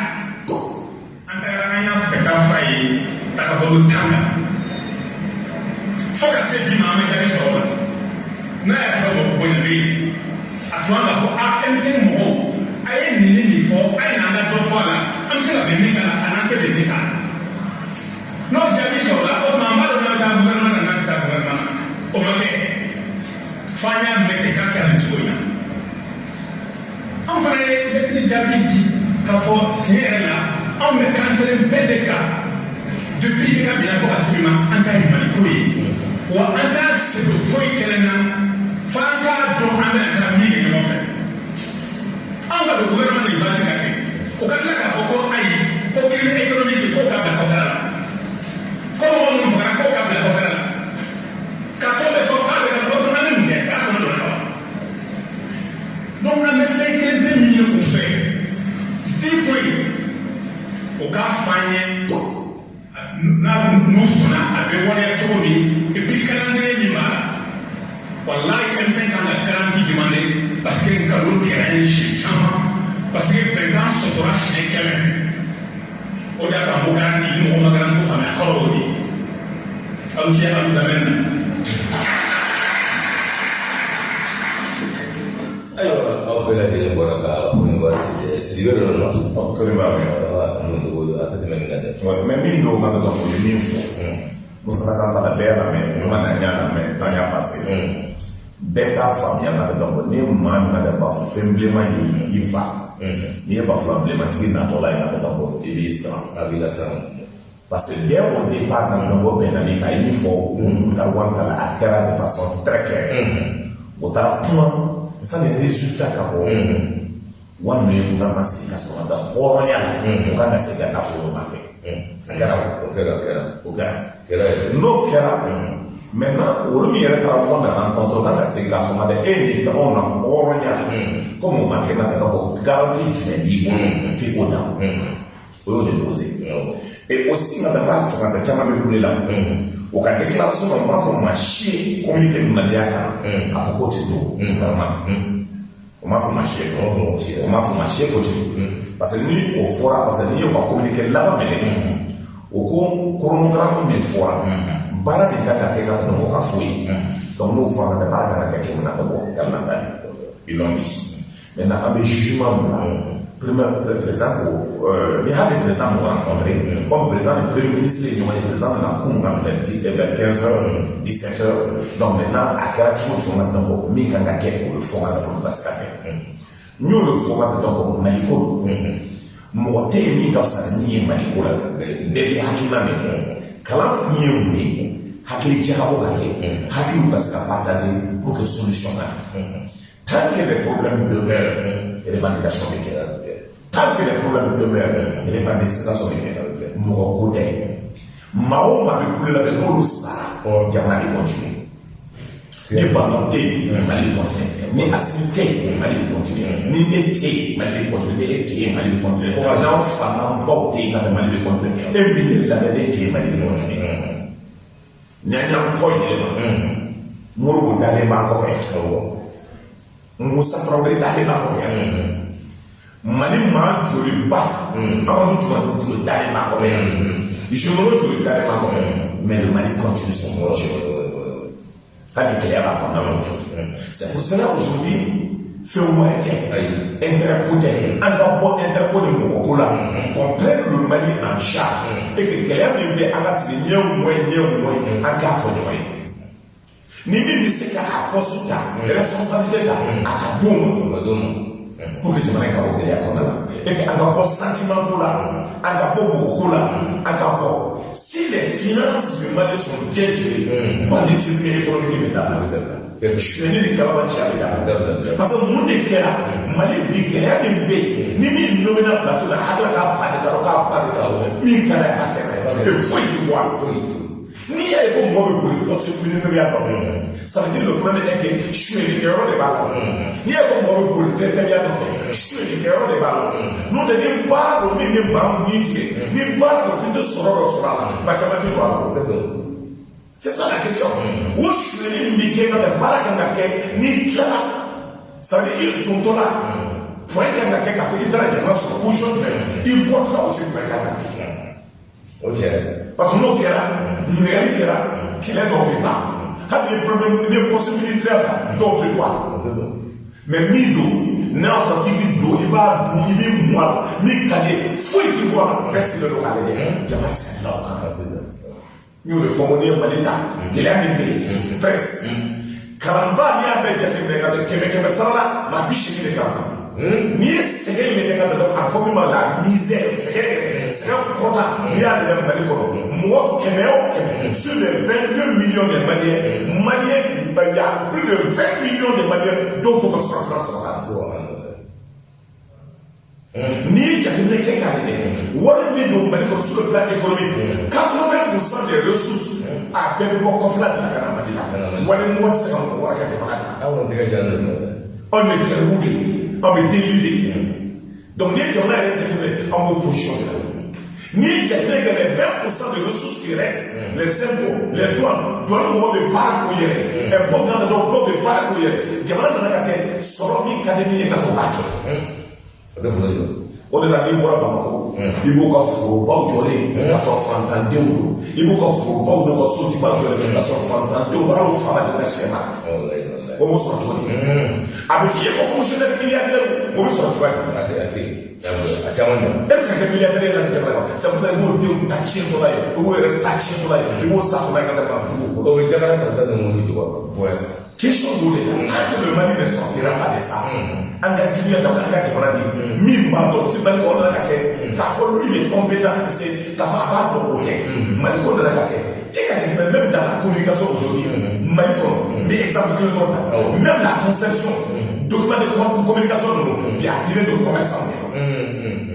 Speaker 3: an taara an y'a fɛ k'a fa ye tagabolo tan na fo ka se bi ma an bɛ kari sɔrɔ o la n'a y'a fɔ ko bonya bɛ yen a tun b'a fɔ a M5 mɔgɔw a ye nin fɔ a ye n'an ka dɔ fɔ a la an bɛ se ka bɛn min kan a n'an tɛ bɛn min kan n'o jaabi sɔrɔla o tuma an b'a dɔn n'an bɛ taa gouvernement na n'an tɛ taa gouvernement na o ma kɛ fo an y'a mɛn k'a kɛra nin cogo in na an fana ye jaabi di k'a fɔ tiɲɛ yɛrɛ la anw bɛ kan kelen bɛɛ de kan depuis i ka bila fo ka se ma an ta ye Maliko ye wa an t'a sɛbɛn foyi kɛlɛ na fo an k'a dɔn an bɛna taa min kɛ ɲɔgɔn fɛ anw ka don gouvernement nin basi ka kɛ o ka tila k'a fɔ ko ayi ko crise économique ko k'a bila kɔfɛla la ko mɔgɔ minnu fagara ko k'a bila kɔfɛla la ka to bɛ fɔ k'a bɛ ka bɔ an bɛ mun kɛ k'a kɔnɔ dɔrɔn wa donc an bɛ fɛn kelen bɛ min ye u fɛ 10 points o k'a fɔ an ye n'u sɔnna a bɛ waleya cogo min et puis calendrier min b'a la wallahi M5 kan ka garantie demander parce que nkalon kɛra ye siɲɛ caman parce que bɛnkan sɔsɔra siɲɛ 100 o de y'a to an ko garantie ni mɔgɔ ma garantie ko faamuya kɔrɔ o de ye aw cɛ aw lamɛn na.
Speaker 2: ayiwa aw bɛɛ lajɛlen bɔra ka sigi dɔ la
Speaker 1: kelen b'a mɛn
Speaker 2: an bɛ to a tɛ tɛmɛ nin kan dɛ
Speaker 1: mais min don ka kan fɔ min fɔ Musa kan ka bɛɛ lamɛn o ma na ɲa lamɛn n'an y'a passé bɛɛ k'a faamuya ka kan fɔ ni maa min ka kɛ bafo fɛn bilenman y'i fa n'i ye bafula bilenmantigi natɔ la ye ka kan fɔ i b'i siran
Speaker 2: a b'i la siran
Speaker 1: parce que dès au départ ka nɔgɔ bɛn na ni ka i fɔ ka wari ta la a kɛra de façon très claire o taara kuma sani résultat ka bɔ wari min ye gouvernement sigi ka sɔrɔ ka hɔrɔnya la o kan ka se ka nafolo ma kɛ a kɛra o kɛra n'o kɛra maintenant olu min yɛrɛ taara mɔgɔ nana kɔntɔ kan ka segin k'a fɔ ma dɛ e ni ka anw na hɔrɔnya la komi o ma kɛ ka ka bɔ garantie jumɛn b'i bolo f'i k'o da o y'o de posé et aussi nka b'a fɔ ka caman bɛ kule la o ka déclaration na o b'a fɔ maa si ye communiqué maliya kan a fɔ k'o tɛ to gouvernement o m'a fɔ maa si ye o m'a fɔ maa si ye k'o tɛ to parce que ni o fɔra parce que n'i y'o ka communiqué laban minɛ o ko chronogramme min fɔra baara de kan ka kɛ ka dɔn o ka fo ye donc n'o fɔra ka baara kan ka kɛ cogo min na ka bɔ yalima ta ils l'ont dit maintenant an bɛ jugement min na président ko ni hali président m'o rencontré comme président le premier ministre ye ɲɔgɔn ye président nana kun kan vers 15h 17h donc maintenant a kɛra cogo cogo na donc min kan ka kɛ o bɛ fɔ ka pour ka se ka kɛ n y'o de fɔ ka donc Maliko mɔgɔ tɛ yen min ka fisa ni ye Maliko la bɛɛ bɛ hakilina de fɔ kalan kun ye mun ye hakili jagabɔ ka kɛ hakiliw ka se ka partager pour que solution ka tant que les problèmes demeurent revendication bɛ kɛ tant que les problèmes demeurent revendication bɛ kɛ mɔgɔ ko tɛ maa o maa bɛ kule la n'olu sara jamana de continue ni ballon tɛ yen Mali bɛ continue ni asimi tɛ yen Mali bɛ continue ni ne tɛ yen Mali bɛ continue ni e tɛ yen Mali bɛ continue fo ka n'anw fa n'anw baw tɛ yen ka Mali bɛ continue e min ye lamɛn ne tɛ yen Mali bɛ continue ɲaɲa kɔ yɛlɛma Moribo dalen b'a kɔfɛ Musa Traoré dalen b'a kɔfɛ Mali maa joliba Amadou Diouf dalen b'a kɔfɛ Généraux joli dalen b'a kɔfɛ mais le Mali continue son projet hali kɛlɛ b'a kɔnɔ c'est pour cela aujourd'hui fɛn wɛrɛ tɛ intérêt ko tɛ an ka bɔ intérêt ko ni mɔgɔ ko la qu'on prenne le Mali en charge et que kɛlɛ min bɛ an ka sigi ɲɛ mɔɛ an k'a fɔ ɲɔgɔn ye ni min bɛ se ka a poste ta responsabilité ta a ka d'o ma pour que jamana ka bɔ gɛlɛya kɔnɔna la et que an ka bɔ sentiment ko la an ka bɔ mɔgɔ ko la an ka bɔ si les finances du Mali sont bien gérées banditisme économique bɛ dabila suɲɛni ni kalabanciya bɛ dabila parce que mun de kɛra Mali bi gɛlɛya min bɛ yen ni min nɔ bɛna place la a tila k'a fa de ta dɔn k'a ba de ta dɔn min kɛra a kɛra et foyi ti bɔ a la n'i y'a ye ko mɔgɔ bɛ boli poste ministériel dɔ ça veut dire le problème est que suɲɛni kɛyɔrɔ de b'a la n'i y'a ye ko mɔgɔ bɛ boli territorial dɔ fɛ suɲɛni kɛyɔrɔ de b'a la n'o tɛ ni baara dɔ min bɛ maa mun tigɛ ni baara dɔ tun tɛ sɔrɔ dɔ sɔrɔ a la maa caman tɛ don a la c'est ça la question o suɲɛni min bɛ kɛ n'o tɛ baara kan ka kɛ n'i tilala ça veut dire i tontɔ la point kan ka kɛ k'a fɔ i taara jamana sɔrɔ position jumɛn i bɔtɔla o tɛ point kan ka kɛ o cɛ parce que n'o kɛra ɲininkali kɛra kɛlɛ dɔw bɛ ban hali ni problème ni possibilité la dɔw tɛ to a la mais min don n'a fɔ k'i bɛ don i b'a dun i bɛ mɔ a la min ka di ye foyi tɛ bɔ a la bɛɛ sigilen don k'ale de jama sɛgɛnna o kan n y'o de fɔ ko n'i ye Mali ta gɛlɛya min bɛ yen presse kalanba n'i y'a bɛɛ jateminɛ ka tɛmɛ kɛmɛ sara la maa bi seegin de kan n'i ye sɛgɛn min kɛ ka tɛmɛ a fɔ min ma la misère sɛgɛn kɔta n'i y'a lajɛ Mali kɔnɔ mɔgɔ kɛmɛ o kɛmɛ sur les 22 millions de Maliens il y a plus de 20 millions de Maliens dont on va se rattraper n'i jateminɛ kɛ k'a lajɛ wari min don Mali kɔnɔ sur le plan économique 80% des ressources a bɛɛ bɛ bɔ kɔfɛla de la ka na Mali la wali mɔgɔ tɛ se ka mɔgɔ wɛrɛ kɛ jamana kan anw bɛ gɛrɛbuw de anw bɛ deli de donc n'i ye jamana yɛrɛ jateminɛ anw b'o position de la n'i ye jateminɛ kɛ les 20% des ressources qui restent les impôts les douanes mɔgɔ bɛ baara k'u yɛrɛ impôt nana dɔw bɛ baara k'u yɛrɛ jamana nana ka kɛ sɔrɔ min ka di min ye ka to k'a kɛ o de la n'i bɔra Bamako i b'u ka forobaw jɔlen k'a sɔrɔ fantandenw don i b'u ka forobaw n'u ka sotibaw jɔlen k'a sɔrɔ fantandenw don hali fama de ka sɛ mara o b'o sɔrɔ cogo di a bɛ f'i ye ko fonctionnaire milliardaire o bɛ sɔrɔ cogo di a caman dɔn e bɛ se ka kɛ milliardaire ye la jamana kɔnɔ c'est pour ça i b'o denw ta tiɲɛtɔla ye i b'o yɛrɛ ta tiɲɛtɔla ye i b'o satɔla ye ka taa jugu o bɛ jamana ta taa ninnu ni cogo question b'o de la tant que le Mali ne sortira pas de ça an ka juguya da an ka jamana di min b'a dɔn si Mali kɔnɔ ka kɛ k'a fɔ lui il est compétent k'a fɔ a b'a dɔn o kɛ Mali kɔnɔ ka kɛ e ka jateminɛ même dans la communication aujourd'hui Mali kɔnɔ ni exemple kelen dɔrɔn ta même la conception document de communication ninnu bi attiré de commerçants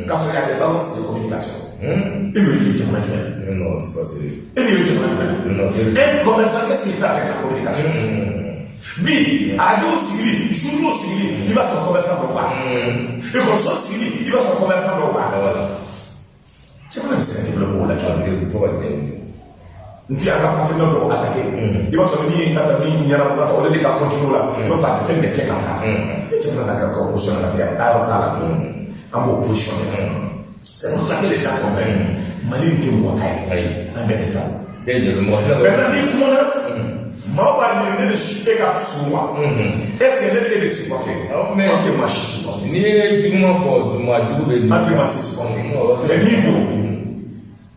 Speaker 1: k'a fɔ il y a des agences de communication et le lieu jamana jumɛn non c'est pas sérieux et le lieu jamana jumɛn un commerçant qu'est-ce qu'il fait avec la communication bi radio sigili journaux sigili i b'a sɔrɔ commerçant dɔw b'a école sigili i b'a sɔrɔ commerçant dɔw b'a jamana bɛ se ka développer o la cogo di n tɛ an ka partenaire dɔw attaqué i b'a sɔrɔ min ye ka taa min ɲɛna o de ka continuer la i b'a sɔrɔ a bɛ fɛn bɛɛ kɛ ka taa e jamana ka kɛ position na ka taa taa yɔrɔ t'a la an b'o position de c'est pour ça que les gens comprennent Mali tɛ mɔgɔ ta ye an bɛɛ tɛ taa maintenant n'i kumana maa b'a ɲini ne de si e ka furu wa est-ce que ne bɛ e de supporter mais an tɛ maa si supporter
Speaker 2: n'i ye juguman fɔ maa jugu bɛ
Speaker 1: an tɛ maa si supporter mais n'i don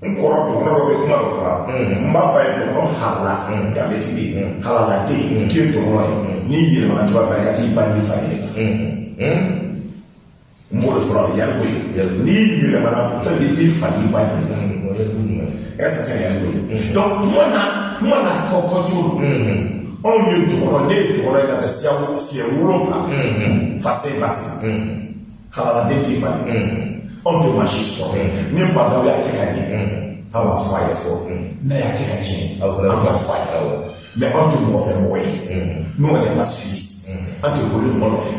Speaker 1: n kɔrɔ don ne bɛ kuma dɔ fɔ n b'a fɔ a ye dɔgɔnɔ halala danbetigi halala tɛ yen k'i ye dɔgɔnɔ ye n'i yɛlɛmana cogoya min na ka t'i ba n'i fa ye n b'o de fɔra yarigo ye n'i yɛlɛmana fɛn k'i t'i fa n'i ba ye est-ce que c'est yarigo ye donc kuma na kɔ cogo anw ye dɔgɔnɔ ne ye dɔgɔnɔ ye ka kɛ siɲɛ 7 fase basi halaladen t'i fa ye anw tɛ maa si sɔrɔ ni badaw y'a kɛ ka ɲɛ an b'a fɔ a ye fɔ n'a y'a kɛ ka tiɲɛ an b'a fɔ a ye mais anw tɛ mɔgɔ fɛ mɔgɔ ye nous on n'est pas suisse an tɛ boli mɔgɔ nɔfɛ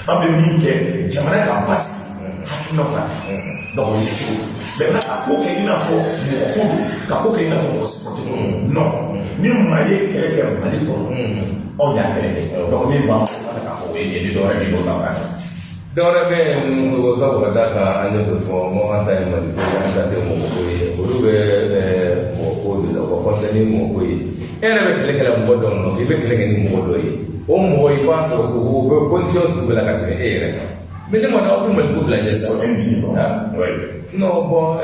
Speaker 1: an bɛ min kɛ jamana ka basigi hakilinaw ka taa donc o ye cogo mais n'a ka ko kɛ i n'a fɔ mɔgɔ ko don ka ko kɛ i n'a fɔ mɔgɔ supporter non ni maa ye kɛlɛ kɛ Mali kɔnɔ anw y'a kɛlɛ kɛ donc min b'a fɔ k'a fɔ o ye nin dɔ wɛrɛ b'i bolo ka baara
Speaker 2: dɔwɛrɛ bɛ yen ko sabu ka d'a kan an y'o fɔ n ko an ta ye Mali ko ye an ta tɛ mɔgɔko ye olu bɛ mɔgɔko de la u ka conseil ni mɔgɔko ye e yɛrɛ bɛ kɛlɛ kɛ mɔgɔ dɔ nɔfɛ i bɛ kɛlɛ kɛ ni mɔgɔ dɔ ye o mɔgɔ i b'a sɔrɔ ko o bɛ condition sugu la ka tɛmɛ e yɛrɛ kan mais ne ma dɔn aw tɛ Mali ko bila ɲɛ sa non bon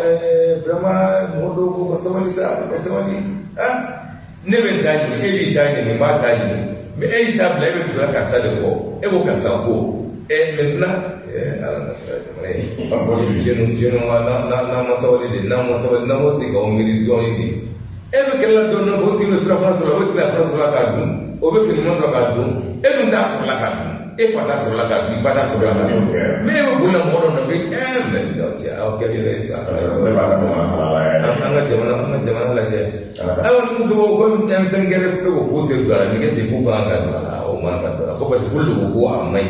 Speaker 2: vraiment mɔgɔ dɔw ko ka sabali sa ka sabali ne bɛ taa ɲini e b'i taa ɲini n b'a taa ɲini mais e y'i ta bila e bɛ tugu karisa de kɔ e ko karisa ko Et maintenant, je ne vois pas si on mérite d'origine. Et qu'elle a donné le France, la France, la Cadou, au bout de notre Cadou, et nous avons sur la Cadou, et pas sur la Cadou, pas sur la Cadou. Mais au bout d'un moment, on a vu un ok, il est ça. Alors, nous devons comme un single pour côté de la Ligue, c'est pour pas au moins, parce que le bout à main.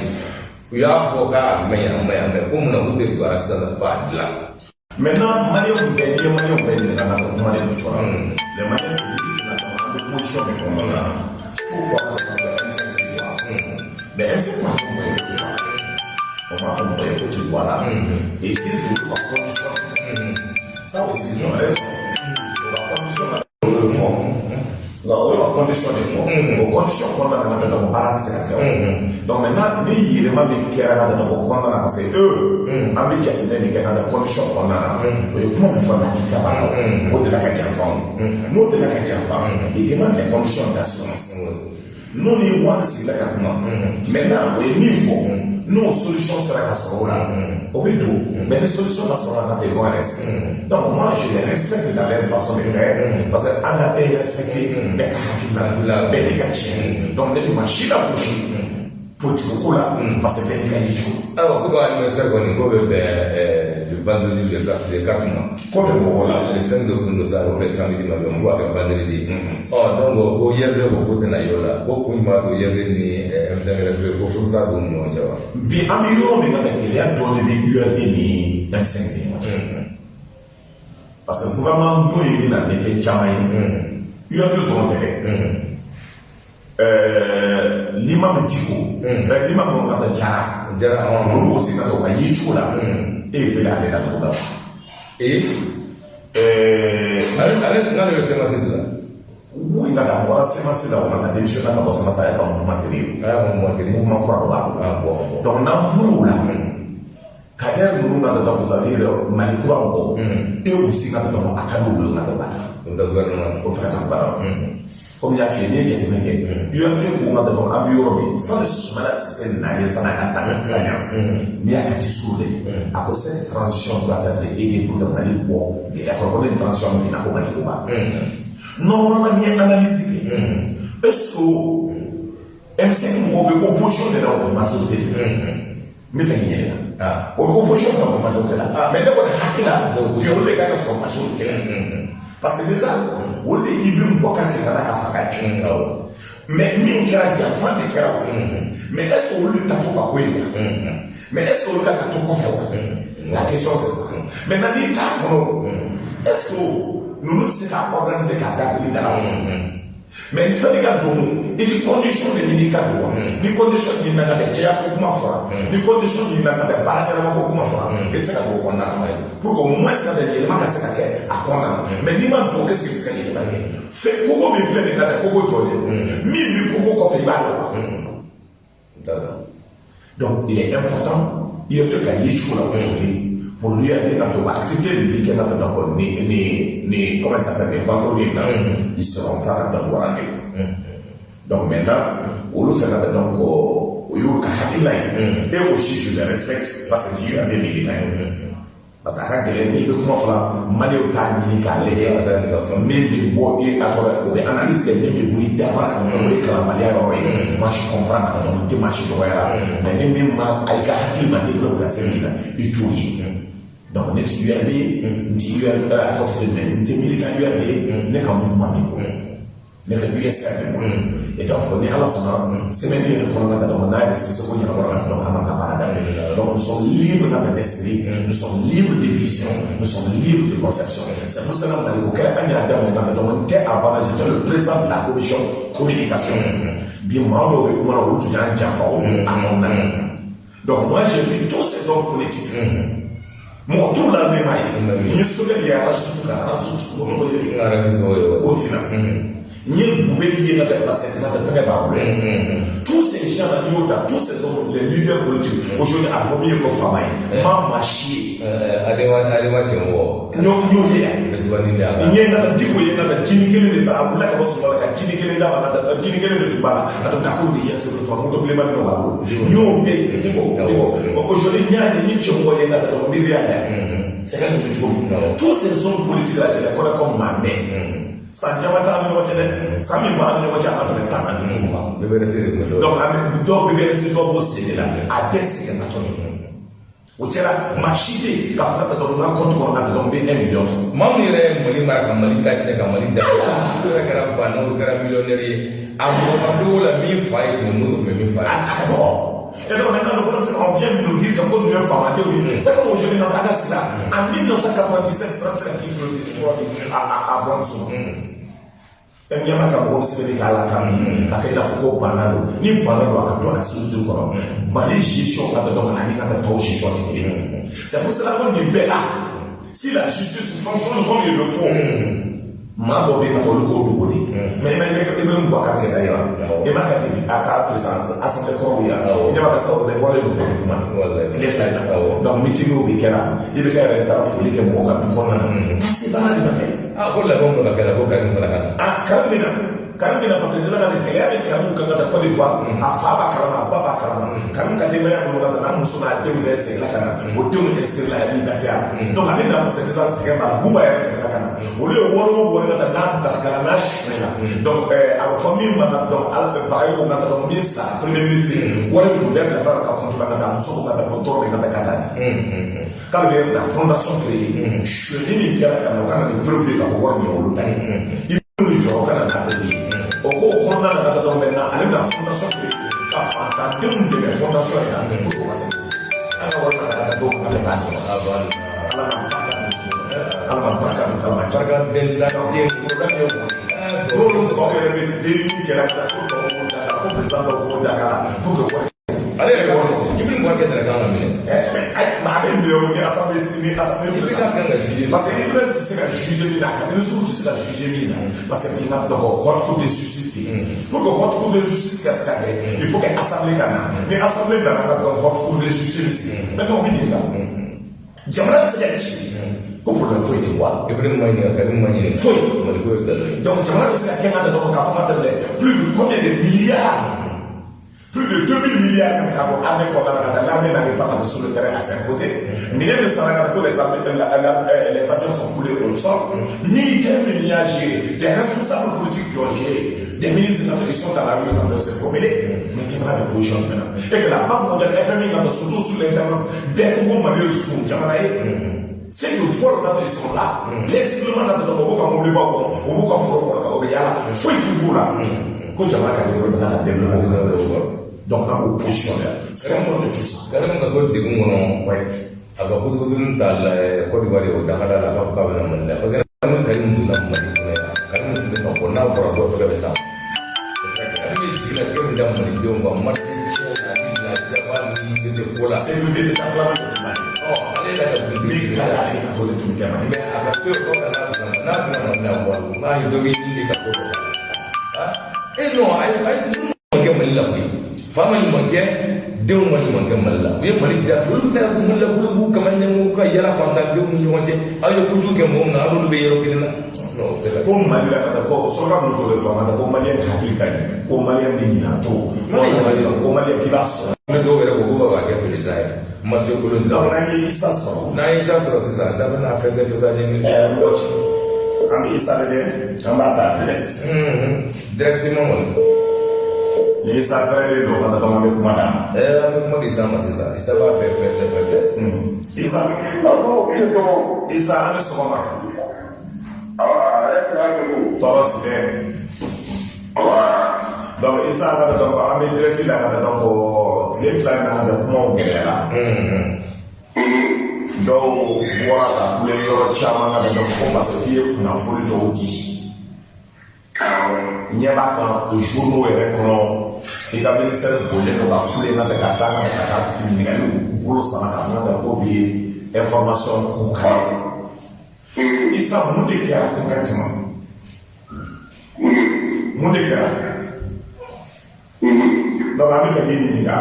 Speaker 2: Il y a un avocat, mais comme on a voté de la salle, pas de là.
Speaker 1: Maintenant, Maliens ont gagné, les Maliens de choix. Les Maliens, c'est la position de combat. Pourquoi mais MC on va faire un côté voilà. Et ils sont en condition. Ça aussi, ils ont raison. La condition de fond. La condition de fond. Aux conditions qu'on a dans le balance. Donc maintenant, nous, il y a des qui sont dans le condamnation parce que eux, en fait, il y a des conditions qu'on a. Et comment on fait la qui capable de la qualité nous, de la qualité ils demandent des conditions d'assurance. Nous, les gens, c'est là maintenant, au niveau, nous, solution sera la solution. Au tout, mais les solutions seront dans les ONS. Donc, moi, je les respecte dans leur façon de faire, parce qu'on a respecté les caractères, donc, les machines à bouger. Parce que
Speaker 2: alors, pourquoi il me sert qu'on est comme le vendredi de 4 mois?
Speaker 1: Comme le
Speaker 2: les 5 de ça, on fait samedi, on voit que vendredi. Oh, donc, au hier de beaucoup de naïola, beaucoup de mal, il y avait ni M5 pour ça, donc, non, tu vois.
Speaker 1: Bien, améliorons, mais il y a donné des URD ni M5. Parce que le gouvernement, nous, il a fait jamais. URD de ton l'imam Diko, l'imam Mohamed Jara, on aussi dans le Yichou là, et il fait aller dans le gouvernement.
Speaker 2: Et allez, dans le sémassé là.
Speaker 1: Oui, il a d'abord la sémassé là, on a démission dans le sémassé avec un mouvement de mouvement croix. Donc, dans le là, Kader nous dans le vous avez le Malikoua, et aussi dans le Akadou, le gouvernement, au fait de parole. Comme il y a fait des gens qui il y a des gens qui ont amélioré sans le chemin c'est n'allait sans la il y a des discours à cause de cette transition doit être aidée pour que Mali bon il y a encore une transition qui n'a pas Mali quoi normalement il y a une analyse est-ce que MC nous veut opposition de la majorité mais t'as gagné là opposition de la majorité là mais d'abord hakila donc il y a les gars qui sont majorité parce que déjà, on dit qu'il y a une boîte qui est à la mais il y a des gens qui mais est-ce qu'on lui tape pas quoi mais est-ce qu'on lui tape tout faire la question c'est ça. Maintenant, est-ce que nous nous sommes organisés qu'à garder dans la mais il faut que nous il y a des conditions de l'indicadeur, des conditions de l'indicadeur pour comment faire, des conditions de l'indicadeur pour comment faire, et c'est ça qu'on a. Pour qu'au moins ça des éléments qui sont à condamner. Mais dis-moi pour qu'est-ce que c'est qu'il y a. Fait pourquoi me fait des dates pourquoi journée, mille pourquoi qu'on fait pas. Donc il est important, il y a de la yéchou là aujourd'hui. Pour lui aller dans l'activité publique, comment ça s'appelle, les vendredis, ils seront pas dans le rendez-vous. Donc maintenant, au lieu de faire donc, au et aussi je les respecte parce que Dieu a des militaires. Parce qu'à chaque année, le comment faire, Mali au cas militaire, les mais les mots et analyse les oui, d'avoir un moi je comprends, donc tu marches de mais même moi, avec la développé la série, du tout. Donc, on est URD, à côté de nous, militaire URD, n'est qu'un mouvement, n'est qu'un USR. Et donc, on est à la semaine, c'est même le colonel de mon âge, c'est ce qu'on y a donc, nous sommes libres dans notre esprit, nous sommes libres de vision, nous sommes libres de conception. C'est pour cela qu'on a dit, auquel année à donc, quel avantage c'était le président de la commission communication. Bien, moi, on a eu un Jaffa, à mon âge. Donc, moi, j'ai vu tous ces hommes politiques. Moi, tout la même année, il y a un souffle, au final. Tous ces gens-là, tous ces hommes, les leaders politiques, aujourd'hui, à premier qu'on fait, maman chier. Il y a un petit peu de Jimmy de la Jimmy de tous ces hommes politiques là, c'est la colère comme ma mère. Sanjamata no tele sami ba no cha atole ta na ni ko donc bebe se do boste la adese ka toni o chera machide ka fata to na kontu ko na do be 1 million
Speaker 2: mamu re mo ni mara ka mali ta ka mali da ko ka ba no ka millionnaire amo ba do la mi fai ko mo to mi fai
Speaker 1: et donc maintenant, on vient de nous dire qu'il faut nous informer. C'est comme aujourd'hui dans la là. En 1997, à Bronson. Et il y a un peu de série à la Camille, à quel faut banano, ni banano à toi, la solution pour Mali, gestion à dedans, à l'année à toi, gestion. C'est pour cela qu'on est bel là. Si la justice fonctionne comme il le faut, ma bobe na tolu ko du boni mais même ko ka d'ailleurs et ma ka di aka président assemblée corobia et ma ka saw be wala do man les fa donc meeting bi kala ibe ka re ta fuli ke mo ka ko na c'est pas la
Speaker 2: ko la ko ka kala ko ka ni fala
Speaker 1: Karamina parce que là les gars qui ont quand la Côte d'Ivoire a faba karama baba karama quand ka de meya no na musuna de université la kana o de université la ni datia donc avec la parce que ça c'est ma buba ya c'est la kana o le woro na da kala na shmela donc a famille ma donc al baay ko na do ministre premier ministre wala do dem la baraka contre la kana so ko ta contrôle na kana quand la fondation créée je dis que la kana de preuve ka ko ni o lutani nous jouons quand on a fait. Au cours de la maintenant, avec la fondation de la fondation est là. Alors, on a
Speaker 2: allez, tu peux voir que tu as gagné.
Speaker 1: Parce que il faut juger parce que votre côté suscité. Pour que votre côté de justice il faut que l'Assemblée gagne. Mais l'Assemblée gagne dans votre côté de justice. Maintenant, on dit là. J'aimerais que c'est pour le fouet, tu vois. Donc, j'aimerais que c'est plus de combien de milliards? Plus de 2000 milliards avec l'armée n'arrive pas sur le terrain à s'imposer. Mais les avions sont coulés au sol. Militaires milliards gérés, des responsables politiques qui ont géré, des ministres qui sont dans la rue en train de se formuler. Mais tu vas de position maintenant. Et que la Banque mondiale FMI, surtout sous l'intervention des groupes malheureux sous Jamanaï, c'est que faut que ils sont là. Principalement, dans le Boka, on ne va pas, on va pas, faut tout là. Quand tu vas donc, en opposition, c'est un peu de tout ça.
Speaker 2: Quand même, quand tu dis que tu as posé dans la Côte d'Ivoire, tu as la parce que quand même, tu as on a encore d'autres ça. C'est le début de la oh, allez là, et non, fama ni manke dew ma ni manke malla ye mali da fulu ta ko mulla bulu kama nyamu ka yala fanta dew mu nyonje ayo ko juke mo na alu be yero kidina no ko mali la ko so ka no to le fama da ko mali hakika ko mali ndi na to ko mali kibas me do wera ko ba ke president ma se ko ndo na ni isa so sa na fese ni ami isa de ambata directement les sacrés de l'eau, on a demandé pour madame. Comment ils ont fait ça? Ils savent faire. Ils savent. Ils savent ce qu'on va. Toi, c'est donc, ils savent donc, à mes directions, là, donc, les flammes, là, comment on gagne là. Donc, voilà, les chamans, donc, on va se fier pour la folie de l'outil. Il n'y a pas de journaux et récons. Il y a des ministères de voler pour couler dans les catastrophes, il y a des gros informations concrètes. Ils savent nous déclarer concrètement.
Speaker 1: mun de kɛra donc an bɛ fɛ k'i ɲininka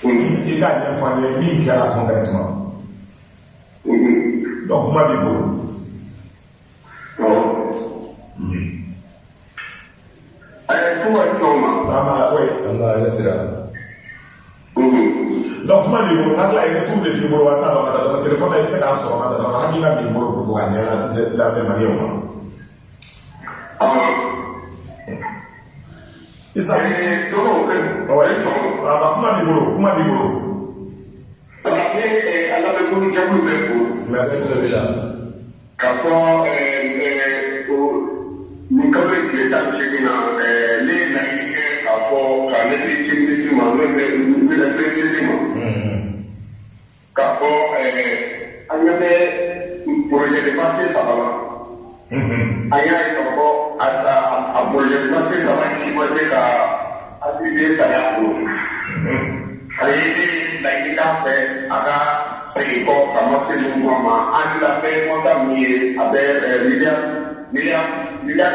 Speaker 1: i k'a ɲɛfɔ an ye min kɛra concrètement donc kuma b'i bolo donc kuma b'i bolo hakili ye tout de t'i bolo wa t'a dɔn ka taa téléphone i bɛ se k'a sɔrɔ ka taa hakili ka b'i bolo pour ka ɲɛ lase maliyɛnw ma Isa kuma b'i bolo
Speaker 4: ala bɛ kulu jɛkulu bɛ fo
Speaker 1: merci
Speaker 4: ka fɔ nin kalo ye tile 18 na ne ye laɲini kɛ k'a fɔ ka ne di CNDC ma n'o bɛ CNDC ma k'a fɔ an ɲɛ bɛ projet de passé saba la an y'a ye k'a fɔ a projet de passé saba in ma se ka attribuer sariya bolo a ye laɲini k'a fɛ a ka segin kɔ ka ma se ninnu ma an ti la fɛn kɔnta min ye a bɛ miliyari 40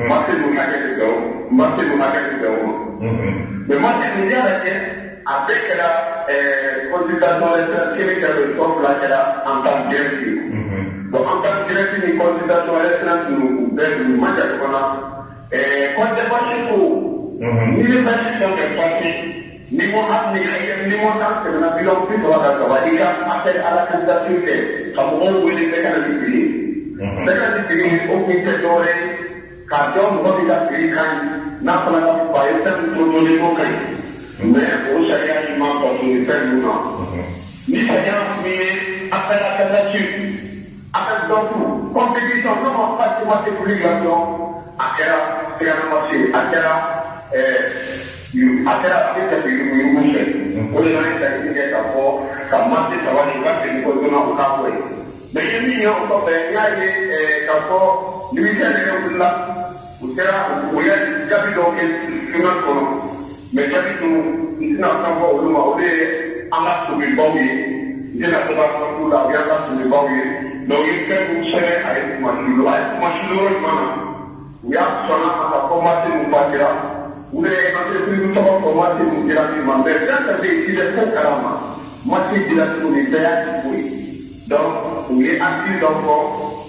Speaker 4: ma se ninnu hakɛ de bɛ o mais ma se ninnu y'a lajɛ a bɛɛ kɛra consultation externe kelen kɛra o tɔ fila kɛra en tant que directive donc en tant que directive ni consultation externe ninnu u bɛɛ ninnu ma jan ɲɔgɔn na conservation ko ni ne bɛ si fɛn fɛn passé ni mo tan tɛmɛna miliyɔn 30 ka saba i ka appel à la candidature kɛ ka mɔgɔw wele bɛɛ kana ni fili bɛɛ kana ni fili o kun tɛ dɔwɛrɛ ye k'a dɔn mɔgɔ min ka fili ka ɲi n'a fana ka fɔ a ye fɛn min to dɔɔnin ko ka ɲi mais o sariya ɲuman bato ni fɛn ninnu na ni sariya min ye appel à candidature appel d'offre compétition n'o ma pratiquement publication a kɛra siranamasi a kɛra a bɛ tɛmɛ yugu fɛ o de la ne laɲini kɛ k'a fɔ ka mati saba nin ka segin ko joona o k'a fɔ ye mais i ye min ye o kɔfɛ n y'a ye k'a fɔ ministère yɛrɛ wulila u kɛra u ye jaabi dɔw kɛ journal kɔnɔ mais jaabi ninnu n tɛna fɛn fɔ olu ma o de ye an ka tobibaw ye n tɛna se ka fɛn k'u la o y'an ka tobibaw ye donc u ye fɛn minnu sɛbɛn a ye kumasi yɔrɔ jumɛn na u y'a sɔnna a ka formation ninnu basira ou les entreprises sont formées pour dire à l'humain, mais quand ça fait qu'il est faux carrément, moi je dis la chose est bien oui. Donc, on est actif d'enfant,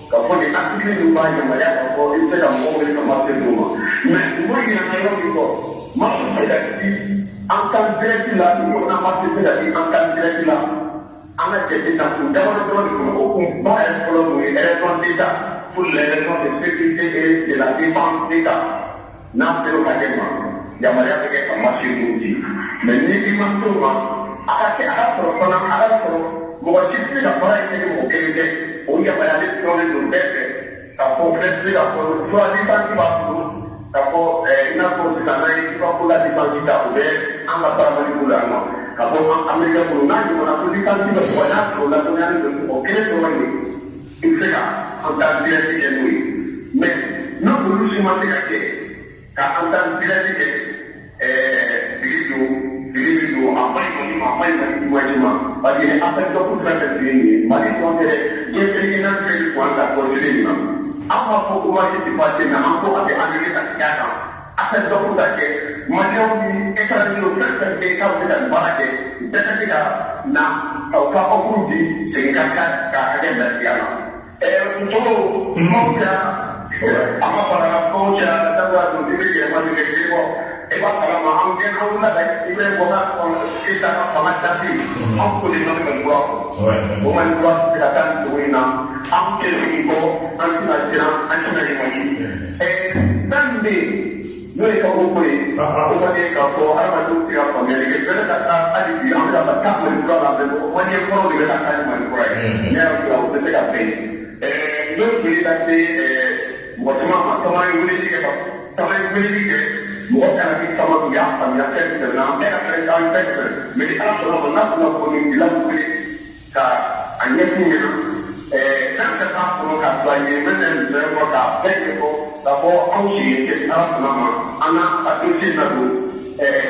Speaker 4: quand on est actif nous va y avoir d'enfant, il fait un bon et commencer le moment. Mais moi il y en a un qui faut, moi je fais l'actif, en tant que directeur là, on a participé à dire en tant que directeur là, on a été dans tout, d'abord on ne peut pas être pour les raisons d'État, pour les raisons de sécurité et de la défense d'État. N'a pas le cas yamaruya bɛ kɛ ka marché dɔw di mais ni i ma s'o ma a ka kɛ a ka sɔrɔ fana a ka sɔrɔ mɔgɔ si tɛ se ka baara in kɛ ni mɔgɔ kelen tɛ o yamaruyalen dɔrɔn don bɛɛ fɛ k'a fɔ bɛɛ tɛ se ka fɔ soit lisansi b'a bolo k'a fɔ i n'a fɔ sisan n'an ye soit ko la lisansi ta o bɛ an ka baarabali bolo yan nɔ k'a fɔ Amérique bolo n'a ɲɔgɔnna ko lisansi bɛ mɔgɔ n'a sɔrɔ ladɔnyalen don mɔgɔ kelen dɔrɔn ye i bɛ se ka en tant que directeur kɛ n'o ye mais n'a olu si ma se ka kɛ ka en tant que directeur kɛ biri do a mayi ma parce que appel d'offre fɛn fɛn fili ye Mali tɔn tɛ dɛ diɲɛ n'a fɛn kɔn ka kɔlɔsili in na an b'a fɔ ko Mali ti passé mais an ko a bɛ Amérique ka sigi a kan appel d'offre ka kɛ maliyɛnw ni étranger fɛn fɛn bɛ k'aw bɛ ka nin baara kɛ bɛɛ ka se ka na k'aw ka offre di segin ka hakɛ lasiya la musow maaw kɛra an ka baaralafɛnw cɛla sabula don i bɛ yɛlɛma min kɛ i bɔ e b'a kalama an bɛ an wulila ka i bɛ bɔ ka Keita ka fanga dati an ko de nɔ bɛ kura o Mali kura tɛ se ka taa nin cogo in na an tɛ segin kɔ an tɛna siran an tɛna ɲɔgɔn ye fɛn min bɛ yen n'o ye kabako ye o kɔni ye k'a fɔ adamadenw tɛ ka faamuyali kɛ bɛɛ ka taa hali bi an bɛ ka taa Mali kura la mɛ Mali kɔrɔw de bɛ ka taa ni Mali kura ye ne yɛrɛ fila o tɛ se ka bɛn n'o tun ye lase mɔgɔ caman ma caman ye weleli kɛ mɔgɔ kana kɛ caman tun y'a faamuya fɛn fɛn na an bɛɛ ka fɛn an fɛn fɛn mais ni Ala sɔnna ma n'a kunnafoni dila wele ka a ɲɛf'u ɲɛna fɛn fɛn t'a kɔnɔ ka bila ɲɛ mɛ tɛ nin fɛn fɔ k'a bɛɛ ɲɛfɔ k'a fɔ anw sigilen tɛ Ala sɔnna ma an n'a a dossier na don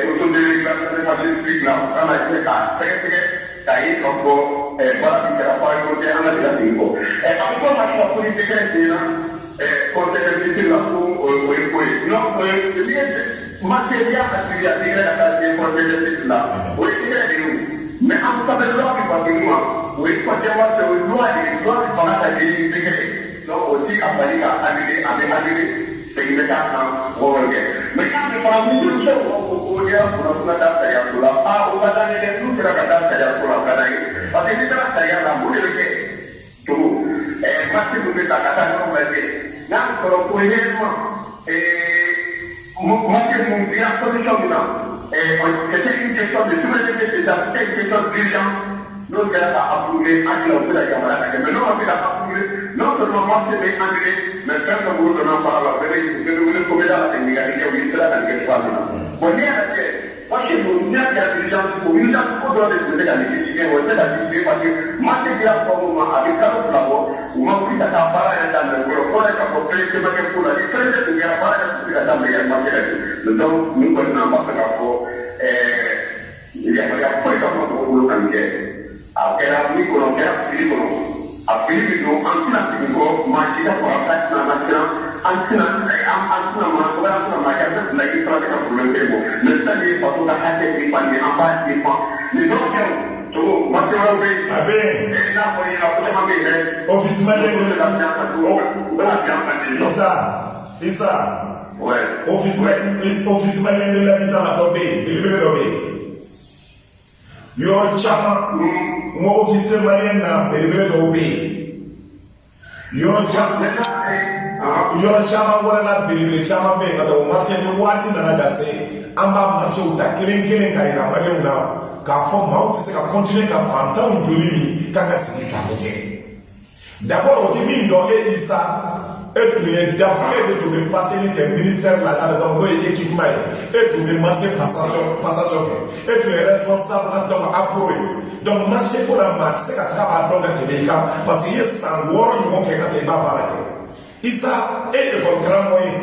Speaker 4: autodélégateur la ka na se k'a sɛgɛsɛgɛ k'a ye k'a fɔ voilà qui era poi con te annativo a cosa che la politica è con te la su no materia attività diretta da te con te la vuoi dire mais en fait le loi pas que moi oui pas de voir le loi pas la dire donc aussi à Paris à aller c'est une carte pour le mais quand je parle de ça on dit pour la date ya pour la pas au pas d'aller tout pour la date ya pour la date parce que ça ya la boule que tout parce que vous êtes à la date on va dire là pour le moi que mon bien solution là c'était une question de souveraineté c'est une question d'urgence non che ha approuvé anche la quella chiamata che non aveva approuvé non solo ma se ne anche nel senso voluto non parlava per il come la tecnica che ho visto la che fa vuol dire che qualche non ha diciamo comunità può dare delle cose che vuol dire perché ma se che ha come ha detto lavoro una vita da fare da lavoro poi che può prendere perché pure la differenza che ha fare da me ma che non non può una cosa che poi dopo quello che era piccolo, era piccolo, a Filippo, anche la Filippo, ma ci da qua, anche una macchina, la che fa il problema, nel senso che fatto da parte di quando non fa di qua, ne do che tu, ma che va bene, va bene, e la poi la possiamo bene, ufficialmente la pianta, Isa, ufficialmente la vita la do bene, il vero bene. Yo chama mo officer malien na bebe do be yo chama wala na bebe chama be na o marché ni wati na da se amba marché uta kelen kai na male una ka fo ma se ka continuer ka fanta un joli ni ka ka sigi ka je d'abord o ti min do e isa et tu es d'affaires de tout le passé ni que ministère là dans le équipement et tu es marché passation et tu es responsable donc approuvé donc marché pour la marché c'est qu'à travers donc les cas parce qu'il y a sans war ils vont faire quand il va parler isa et le grand moyen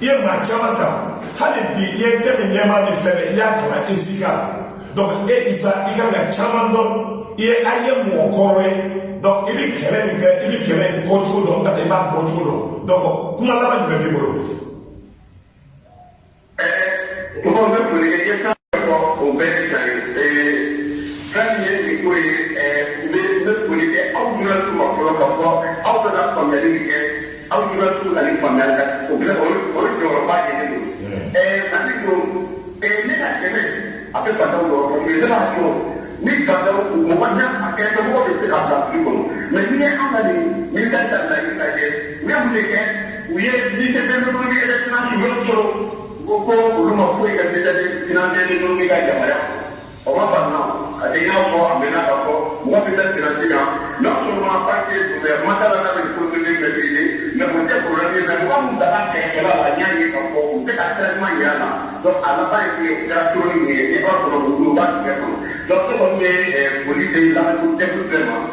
Speaker 4: il marche en temps hali bi il y a que il y a mal fait il y a comme isika donc et isa il y a chaman donc il y a ailleurs mon corps donc il est clair coach donc il va coach donc comment la va du bolo comment me pour les questions au bête premier qui pour le pour les autres pour le corps autre comme les autres tout la famille au bleu au pas tandis que les la après pas donc les ni kada ko wanda ake da mo de ta da ko me ni an da ni da ta da ni da ke me mu de ke uye ni ke da no ni da na shi go ko ma ko ga de da ni na de no ni ga ja o ma ba no a de ya ko a me na da ko mo be da na ti ga no so ma pa ke de ma ta da na ko de ni me de me mo te ko ni da mo mu da ke ke la nya ni ko ko te ka ta ma ya na do ala ba ke ga to ni ni ba ko do ba ke ko donc comme police la tout vraiment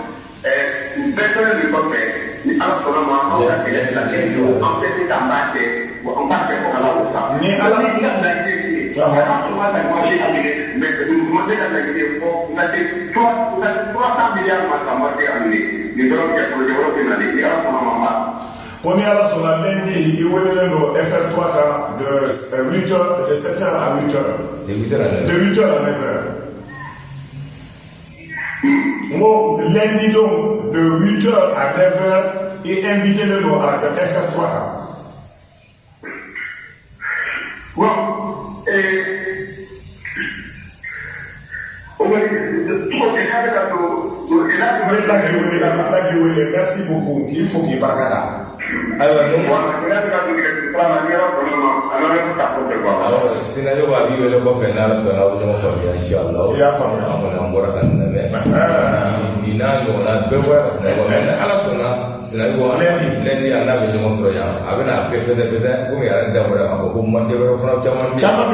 Speaker 4: personne ne peut faire ni ala sɔnna ma aw ka kɛlɛ la an bɛɛ tɛ k'an b'a kɛ an b'a kɛ fo ala o sa ni ala ni ka laɲini ye ala sɔnna ka marché amener mais ma se ka laɲini fɔ na se 300 milliards ma ka marché amener ni dɔrɔn kɛ projet wɛrɛ bɛ na de ni ala sɔnna ma ma on est à la zone lundi, il est FR3 de 8h, de 7h à 8h. De 8h à 9h. Moi, lundi donc, de 8h à 9h, et invitez-le à la FR3. Bon, merci beaucoup. Il faut qu'il parle là. Alors, sinayo ba bi wele ko fe na la so na o mo so ya inshallah ya fa na mbora kan na me ni na yo na be wa sinayo na ala so na sinayo na ni ana be mo so ya abena pe fe ko mi ara da bora ko ma se ro fa chama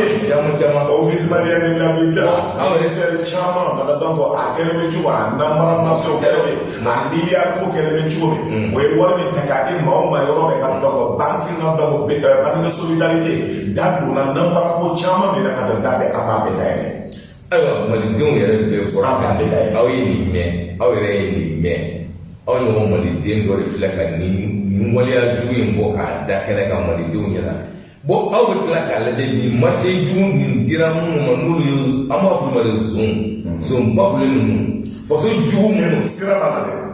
Speaker 4: office ba ya ni na mi ta aw ne se chama na da dongo a kele me chuwa na mara na so kele na ndi ya ko kele me chuwa we wa ni takati ma yo be ka dongo banki na dongo be ba ni solidarité dadu na namba ko chama me na ka da be ama be na
Speaker 2: ayiwa malidenw yɛrɛ bɛɛ bɔra aw ye nin mɛn aw yɛrɛ ye nin mɛn aw ɲɔgɔn maliden dɔ de filɛ ka nin waleya jugu in bɔ k'a da kɛnɛ ka malidenw ɲɛna bon aw bɛ tila k'a lajɛ nin marché jugu nin dira minnu ma n'olu ye an b'a fɔ olu ma zon babulen ninnu faso jugu minnu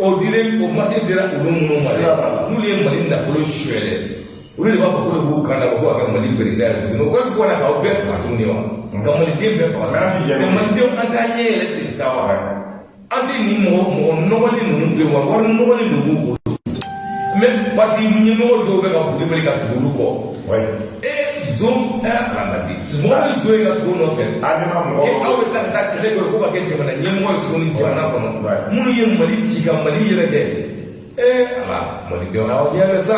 Speaker 2: o dilen o marché dira olu minnu ma dɛ n'olu ye mali nafolo suɲɛ dɛ olu de b'a fɔ ko de b'u kan na ko ka kɛ mali président ye tuguni o ka ko na k'aw bɛɛ faga tuguni wa ka maliden bɛɛ faga mais malidenw an t'a ɲɛ yɛlɛ ten sa wa an tɛ nin mɔgɔ nɔgɔlen ninnu to yen wa wari nɔgɔlen de b'u bolo mais parti ɲɛmɔgɔ dɔw bɛ ka boli ka tugu olu kɔ zon alamadi mɔgɔ bɛ zon ye ka tugu nɔfɛ aw bɛ taa ka taa kɛlɛ kɛ ko ka kɛ jamana ɲɛmɔgɔ ye tuguni jamana kɔnɔ minnu ye mali ci ka mali yɛrɛ kɛ ala malidenw aw yɛrɛ sa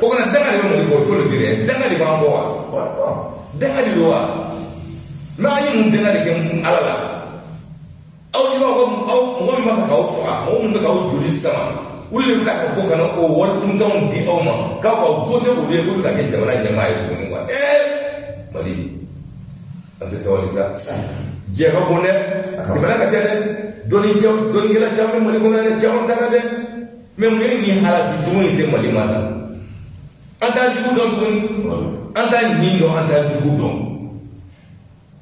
Speaker 2: o kana danga de bɛ mali kɔ fɔlɔ di dɛ danga de b'an bɔ wa danga de don wa mɛ an ye mun danga de kɛ ala la aw ɲɛ b'a fɔ mɔgɔ min b'a fɛ k'aw faga mɔgɔ min bɛ k'aw joli sama olu de bɛ ka bɔ ka na o wari kuntanw di aw ma k'aw ka voté olu ye k'olu ka kɛ jamana ɲɛmaa ye tuguni quoi mali an tɛ sabali sa diɲɛ ka bon dɛ jamana ka ca dɛ dɔnnikɛla caman bɛ mali kɔnɔ dɛ caman taara dɛ mais mun ye nin halaki jugu in se mali ma tan an t'a jugu dɔn tuguni an t'a nin dɔn an t'a jugu dɔn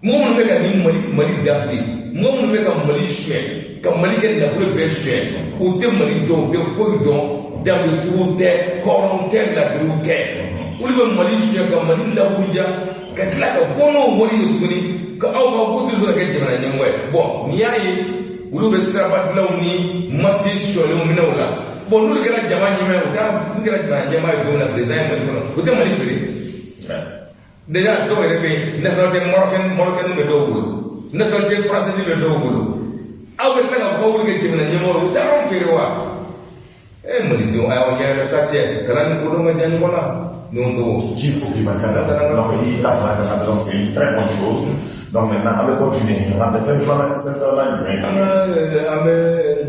Speaker 2: mɔgɔ minnu bɛ ka nin mali dafiri mɔgɔ minnu bɛ ka mali suɲɛ ka mali kɛ nafolo bɛɛ suɲɛ u tɛ mali dɔn u tɛ foyi dɔn danbetigiw tɛ hɔrɔnw tɛ ladiriw tɛ olu bɛ mali suɲɛ ka mali laburuja ka tila ka bɔ n'o wari ye tuguni ka aw ka voté bɛ ka kɛ jamana ɲɛmɔgɔ ye bon n'i y'a ye olu bɛ sirabadilaw ni marché suɲɛlenw minɛ o la bon n'olu kɛra jama ɲɛmaa ye n'u kɛra jamana ɲɛmaa ye don min na président ye mali kɔnɔ o tɛ mali feere déjà dɔw yɛrɛ bɛ yen nationalité marocaine bɛ dɔw bolo nationalité française bɛ dɔw bolo aw bɛ tila ka bɔ wuli kɛ jamana ɲɛmɔgɔ o tɛ anw feere wa malidenw ayiwa yɛrɛ sa cɛ kana ni kodɔn ka jan ɲɔgɔn na ɲɔgɔn tɔgɔ
Speaker 1: qu'il faut qu'il manque donc il t'a fait donc c'est une très bonne chose donc maintenant on va continuer on va faire une c'est ça là
Speaker 2: an bɛ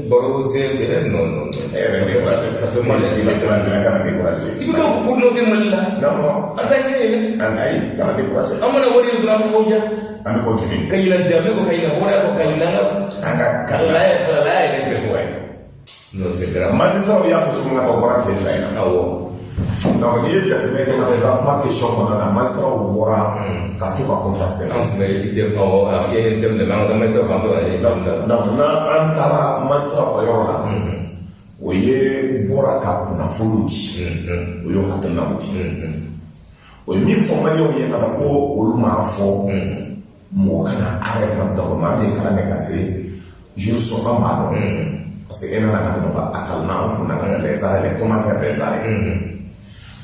Speaker 2: baro sen non ça fait mal
Speaker 1: il va décourager
Speaker 2: i bɛ ka ko dɔ kɛ mali la
Speaker 1: non
Speaker 2: an t'a ɲɛ yɛlɛ
Speaker 1: ayi kana décourager
Speaker 2: an mana wari ye dɔrɔn an bɛ fɔ ja
Speaker 1: an bɛ continuer
Speaker 2: ka yɛlɛ danbe ko ka yɛlɛ wari ko ka yɛlɛ
Speaker 1: an ka
Speaker 2: kalaya yɛrɛ bɛ bɔ ye non c'est grave
Speaker 1: magistrat y'a fɔ cogo min na ka bɔra tile fila in na
Speaker 2: awɔ
Speaker 1: donc n'i ye jateminɛ kɛ ka kuma question kɔnɔna na magistrat bɔra ka to ka conférence
Speaker 2: an tun bɛ ye thème de mais an ka magistrat fan fɛ ka ye
Speaker 1: donc n'an taara magistrat ka yɔrɔ la o ye bɔra ka kunnafoniw di o y'o hakilinaw di o ye min fɔ maliyɛnw ye kana ko olu m'a fɔ mɔgɔ kana arrêt ka dɔgɔ maa min kalan kɛ ka se jour sɔrɔ b'a dɔn parce que e nana ka tɛmɛ a kalan an kun nana les arrêts les commentaires des arrêts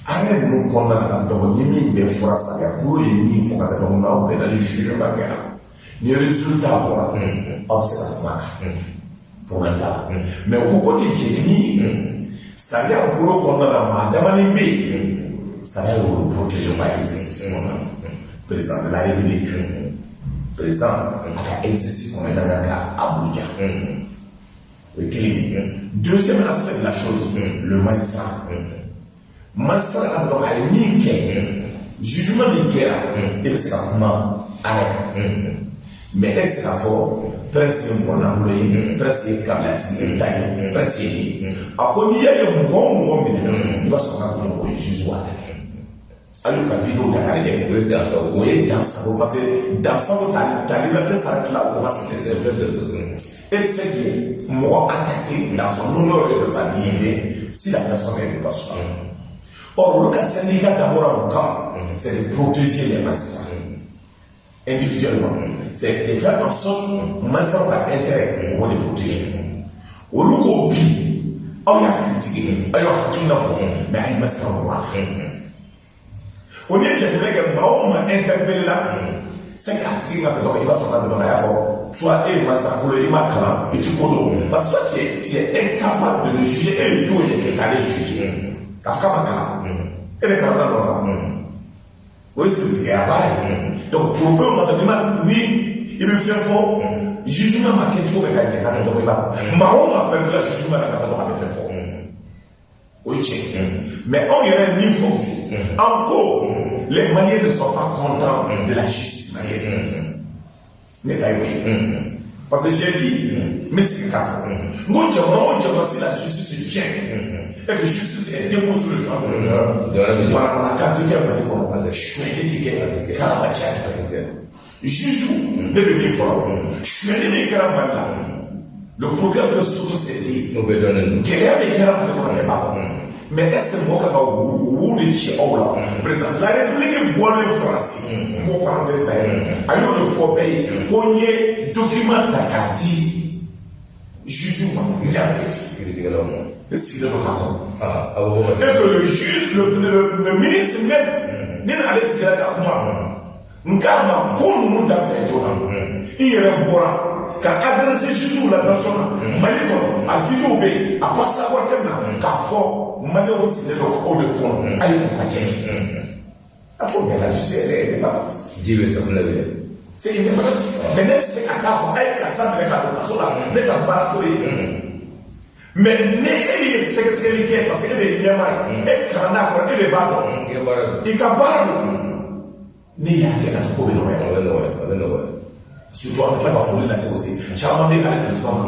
Speaker 1: arrêt ninnu kɔnɔna na ka dɔgɔ ni min bɛ fura sariya k'o ye min fɔ ka tɛmɛ mun na aw bɛɛ na ni jugement kɛra ni résultat bɔra aw bɛ se ka kuma kan problème t'a la mais o ko tɛ jeni sariya bolo kɔnɔna na maa dama ni bɛ yen sariya y'olu protéger ka exercice kɔnɔna na président de la république président a ka exercice kɔnɔna na ka Abuja o ye kelen ye deuxième aspect de la chose le magistrat magistrat ka dɔn a ye min kɛ jugement min kɛra e bɛ se ka kuma arrêt mais e bɛ se k'a fɔ presse ye mɔgɔ lankolon ye presse ye kabilatigi ta ye presse ye a ko n'i y'a ye mɔgɔ o mɔgɔ minɛ i b'a sɔrɔ k'a fɔ o ye juge wa hali ka vidéo Dakar dɛ o ye dansago parce que dansago ta liberté s'arrête là o ma se et c'est que mɔgɔ attaqué dans son honneur et de sa dignité si la personne est pas sûre. Or le cas syndicat d'abord c'est de protéger les magistrats individuellement. C'est de faire en sorte que le magistrat va intérêt pour les protéger. Au lieu qu'on dit, on y a critiqué, on y a critiqué, mais il magistrat va. On dit que je vais que Mahom m'a interpellé là. C'est qu'il va il va se faire de l'envoyer. Toi, et magistrat, pour le Imakala, et tu peux parce que toi, tu es incapable de le juger et Dieu est allé juger. Afkamakala. Et les camarades là. Oui, c'est ce qui est à donc, pour eux, on a dit, oui, il veut faire fort. Jugement m'a question de quelqu'un, quand on va. Mahom a perdu la jugement quand on va faire fort. Oui, mais on y a un niveau aussi. Encore, les Maliens ne sont pas contents de la justice malienne. n'est pas oui. Parce que j'ai dit, mais c'est grave. Mon Dieu, si la justice se tient, et que la justice est déposée sur le champ de l'honneur, voilà, quand tu es venu pour le chouette, Jésus, de l'union fort, je suis allé les caravans. Le programme de société, quel est le caravans? Mais est-ce que moi, quand vous dites, oh là, président, la République est bonne en France, mon parenthèse, alors il faut payer, premier document d'acadie, jugement, il y a un est-ce qu'il est le et que le juge, le ministre même, n'est pas allé se faire à moi. Nous avons pour nous d'amener il y a un bois. Quand adresser Jésus la nation, Maliko, à Zidobé, à Passaportemna, car fort, Maléo, c'est le haut de pont, à l'époque. Après, la justice, elle est pas.
Speaker 2: Dieu est son avis.
Speaker 1: C'est une époque. Mais c'est à ta fois, avec la salle de la sola, n'est pas baratoré. Mais n'est-ce que c'est ce qu'elle est, parce qu'elle est bien mal, et Canada, elle est bas. Il n'y a pas de. N'y a qu'un autre problème. Surtout avec la folie là, c'est aussi. Chama me kale kisoma.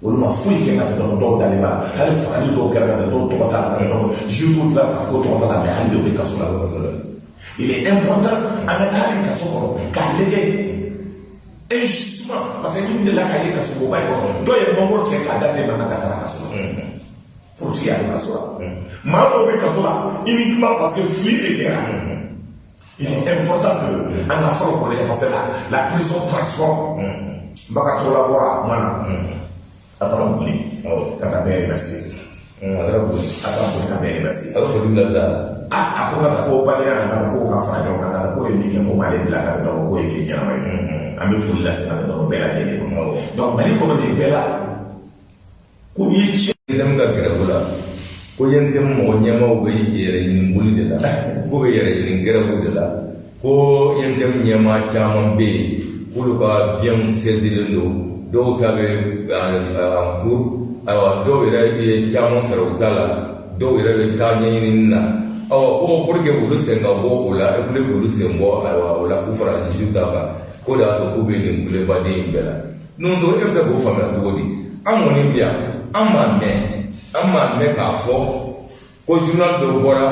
Speaker 1: Uluma fui ke ngata do dalima. Hali fali do kala do to kata do. Jésus là parce que to kata me hali do kasula. Il est important à mettre kasoko ka leje. Injustement parce que une de la kale kasoko ba ko. Do ye mongo che ka dade na kata kasula. Pour dire kasula. Ma do be kasula uniquement parce que fui de guerre. Il est important que, en Afrique, pour les Français, la prison transforme. Bakatola Bora, Mana. Attends, on dit. Quand tu as merci. Attends, on a merci.
Speaker 2: Alors, on dit là.
Speaker 1: Ah, après, on a pas parlé, on a pas parlé, on a pas parlé, on a pas parlé de la carte de l'eau et fini. On a fait la séance dans le bel atelier. Donc, Mali, comme on dit là, où il y a
Speaker 2: des gens qui sont là. Ko yente mo nyama o be yere yin buli de la ko be yere yin gerabu de la ko yente nyama chama be ko ka bien saisir do ta be ko awa do be chama sarutala do be ta nyin na awa ko porque bulu senga bo ola e bulu sengo awa ola ku fara jiu ta ba ko da to ko be yin bule ba de imbela non do e sa ko fama to di amoni bia amma me k'a fɔ ko journal dɔ bɔra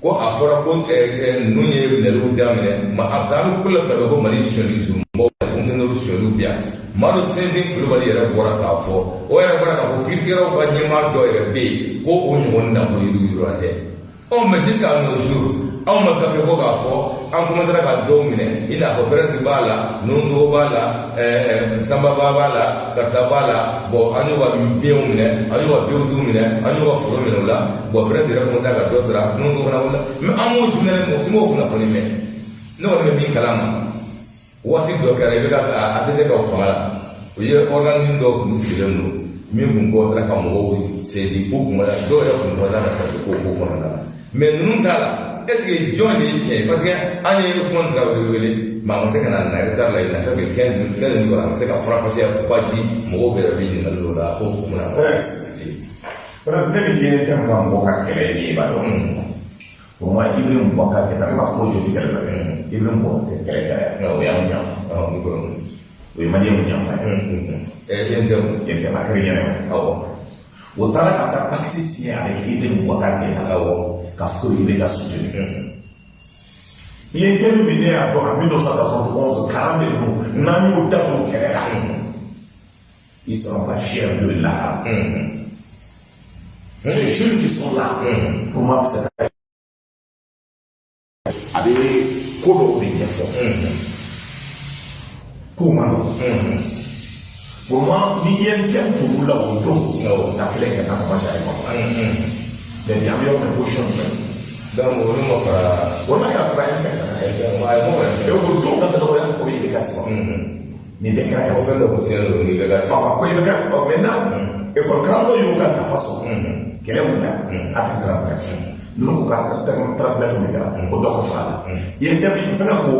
Speaker 2: ko a fɔra ko ninnu ye minɛliw daminɛ ma a bɛ taa ko la fɛ ko Mali sonyali juru mɔgɔw fonctionnaires sonyaliw bi yan maa dɔ Sɛnzɛn Kulibali yɛrɛ bɔra k'a fɔ o yɛrɛ bɔra k'a fɔ kiiritigɛlaw ka ɲɛmaa dɔ yɛrɛ bɛ yen ko o ɲɔgɔn nafolo yiriwa tɛ mais jusqu'à nos jours anw ma gafe ko k'a fɔ an commencera ka dɔw minɛ i n'a fɔ Pɛrɛsi b'a la Nonto b'a la Sanbaba b'a la Karisa b'a la bon an y'u ka denw minɛ an y'u ka denwtigiw minɛ an y'u ka foro minɛ o la bon Pɛrɛsi yɛrɛ commencera ka dɔ sara Nonto fana wala mais an m'o journal mɔgɔ si m'o kunnafoni mɛn ne kɔni bɛ min kalama waati dɔ kɛra i bɛ ka a tɛ se ka o fanga la o ye organisme dɔw kun sigilen don min kun kɔntara ka mɔgɔw sezi ko kun wɛrɛ dɔw yɛrɛ kun kɔntara ka sasi ko kɔnɔna la mais ninnu t'a la est-ce que jɔn de ye tiɲɛ parce que an ye Ousmane Traoré wele mais a ma se ka na retard la il n'a fait que 15 jours a ma se ka farafasiya ba di mɔgɔw bɛɛ bɛ ɲininkali dɔ la ko mun na.
Speaker 1: Parce que ne bɛ diɲɛ tɛ ka mɔgɔ ka kɛlɛ ye i b'a dɔn o ma Ibrahim bɔ ka kɛlɛ ma foyi jɔ ti kɛlɛ la Ibrahim bɔ kɛlɛ kɛlɛ o y'anw ɲa o ye maliyɛnw ɲa fa ye yɛn tɛ ma kɛlɛ ɲɛnɛ awɔ o taara ka taa pacte signé avec Ibrahim bɔ ka kɛlɛ awɔ k'a fɔ ko Ibrahim ka soutenir il est terminé à 1991 40 nous n'en y'o dabɔ kɛlɛ la ils seront pas fiers de là ces jeunes qui sont là pour moi c'est a bɛ ko dɔw de ɲɛfɔ ko ma nɔgɔn pour moi ni ye n tɛ tugu la o don ta filɛ kɛ ta commencé à école mais bi an bɛ yɔrɔ min position min
Speaker 2: donc olu ma fara
Speaker 1: o ma ka fara fɛn kan o don ka tɛmɛ o y'a fɔ ko i bɛ ka sɔrɔ nin bɛ kɛra
Speaker 2: o fɛn dɔ kun siɲɛ don ni bɛ ka
Speaker 1: ko i bɛ ka maintenant école karamɔgɔ y'o ka nafa sɔrɔ kɛlɛ wulila a tɛ karamɔgɔ fɛ n'u ka taabila fɛn kɛra o dɔ ka fara la yen tɛ bi fɛn ko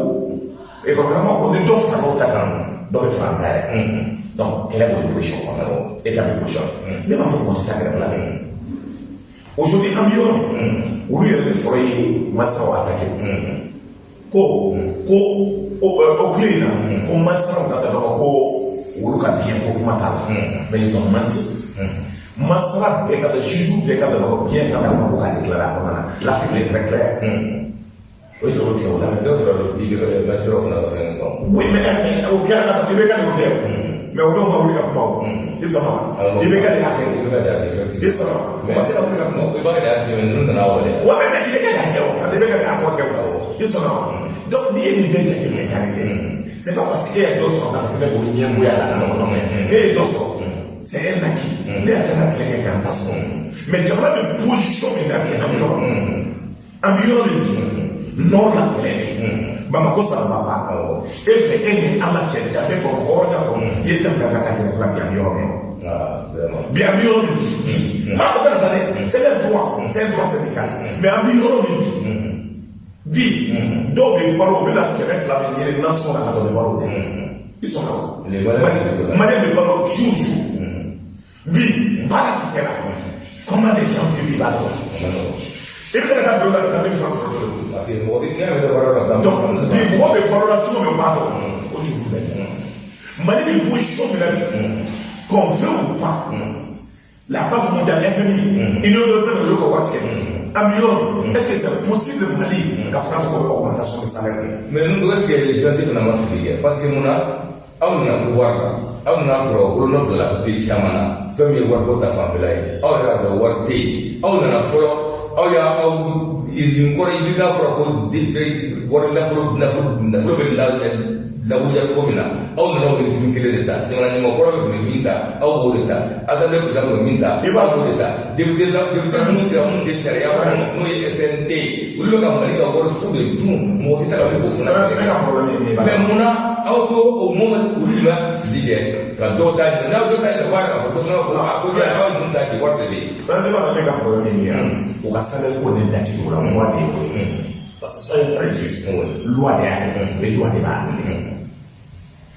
Speaker 1: école karamɔgɔ ko ni dɔ fara n'o ta kan dɔ bɛ fara ta yɛrɛ donc kɛlɛ b'o position kɔnɔ e ta bɛ position ne b'a fɔ ko si ta kɛrɛfɛ la dɛ aujourd'hui an bɛ yɔrɔ min olu yɛrɛ de fɔlɔ ye masaw attaqué ko o clean ko masara ka da ko wulu ka bien ko kuma ta mais ils ont menti masara be ka da juju be ka da ko bien ka da ko ka déclarer ko na la c'est très clair oui donc on a d'autres il est la sur la fin oui mais au cas là il be ka ko mais on va ouvrir la porte ils sont là il be ka la ils sont là mais c'est la porte il va ka la nous na wale ouais mais il be ka la il be ka la porte ils sont là donc il y a une identité c'est pas parce qu'il y a d'autres qui ont fait des là et d'autres c'est un acquis les alternatives qui ont passé mais tu as de position environ non la télé Bamako ça va pas et c'est un la télé avec pour regarder il est en train de faire bien bien mieux c'est le droit syndical mais environ bi dɔw bɛ balo u bɛ na 200 ɲini nasɔn na ka sɔrɔ balo i sɔn na maliyɛn bɛ balo jour bi baara ti kɛ la comment les gens vivent là i bɛ se ka taa bila ka bɛ fan fɔlɔ donc bi mɔgɔ bɛ balo la cogo min b'a dɔn o cogo bɛ mali bɛ position min na qu'on veut ou pas la Banque mondiale FMI Union européenne le ko waati est-ce que c'est possible de Mali la France pour l'augmentation des salaires?
Speaker 2: Mais nous, est-ce que les gens disent que parce que nous avons un pouvoir, nous avons un nom de la pays chamana, comme il y a un vote à Fambelay, nous avons un vote, nous avons un foro, nous avons une corée, nous avons la wuja komina aw na woni tin kele da ngana ni mo ko be minta aw bo da adale ko da minta e ba bo da de de mun de sharia ba no SNT ulo ka mali ka ko fu de dum mo sita ka bo funa mais muna aw to o mo uri ma fide ka do da na do da wa ko no ko ko ya aw mun da ki wa de
Speaker 1: parce que ba ka problème ni o ka sala ko de da ki ko la mo de ko parce que ça est très juste loi de les lois de base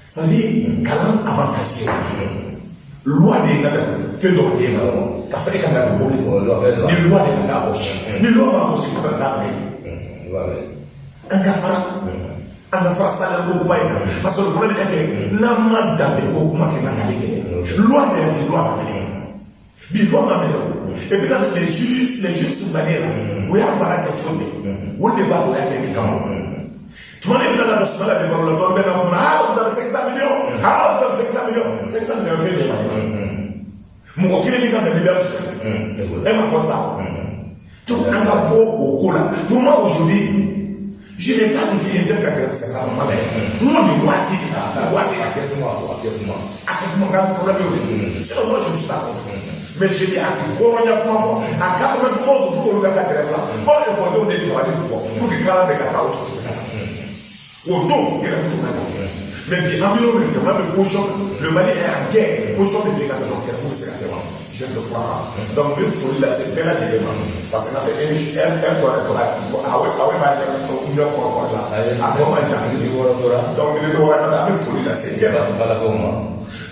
Speaker 1: c'est-à-dire kalan avantage loi de la fait donc et parce que quand on dit ni loi de la ni loi va aussi pour la anga fara sala ko bay parce que le problème est que na ma dambe ko kuma ke na kale loi de loi bi loi ma et puis quand les juges sont manière où il y a pas de chose où les va là que quand tu m'as dit dans la semaine avec le don ben on a vous avez 500 millions vous avez 500 millions fait des mon qui est dans la liberté et ma comme ça tout un rapport au cola pour moi aujourd'hui je n'ai pas dit qu'il était quelqu'un de 50 malais moi du voici à quelques mois quand problème c'est moi je suis pas mais je dis à qui on y a pour à 80 pour le gars là pour le bonheur des droits des fois pour qu'il parle avec la autre autant il a tout là mais bien environ le poisson le Mali est en guerre poisson de décathlon pour se faire je ne crois pas donc il faut là c'est très naturellement parce que elle doit être là ah ouais bah il y a encore là à comment donc il doit être là il faut là c'est bien
Speaker 2: bala comment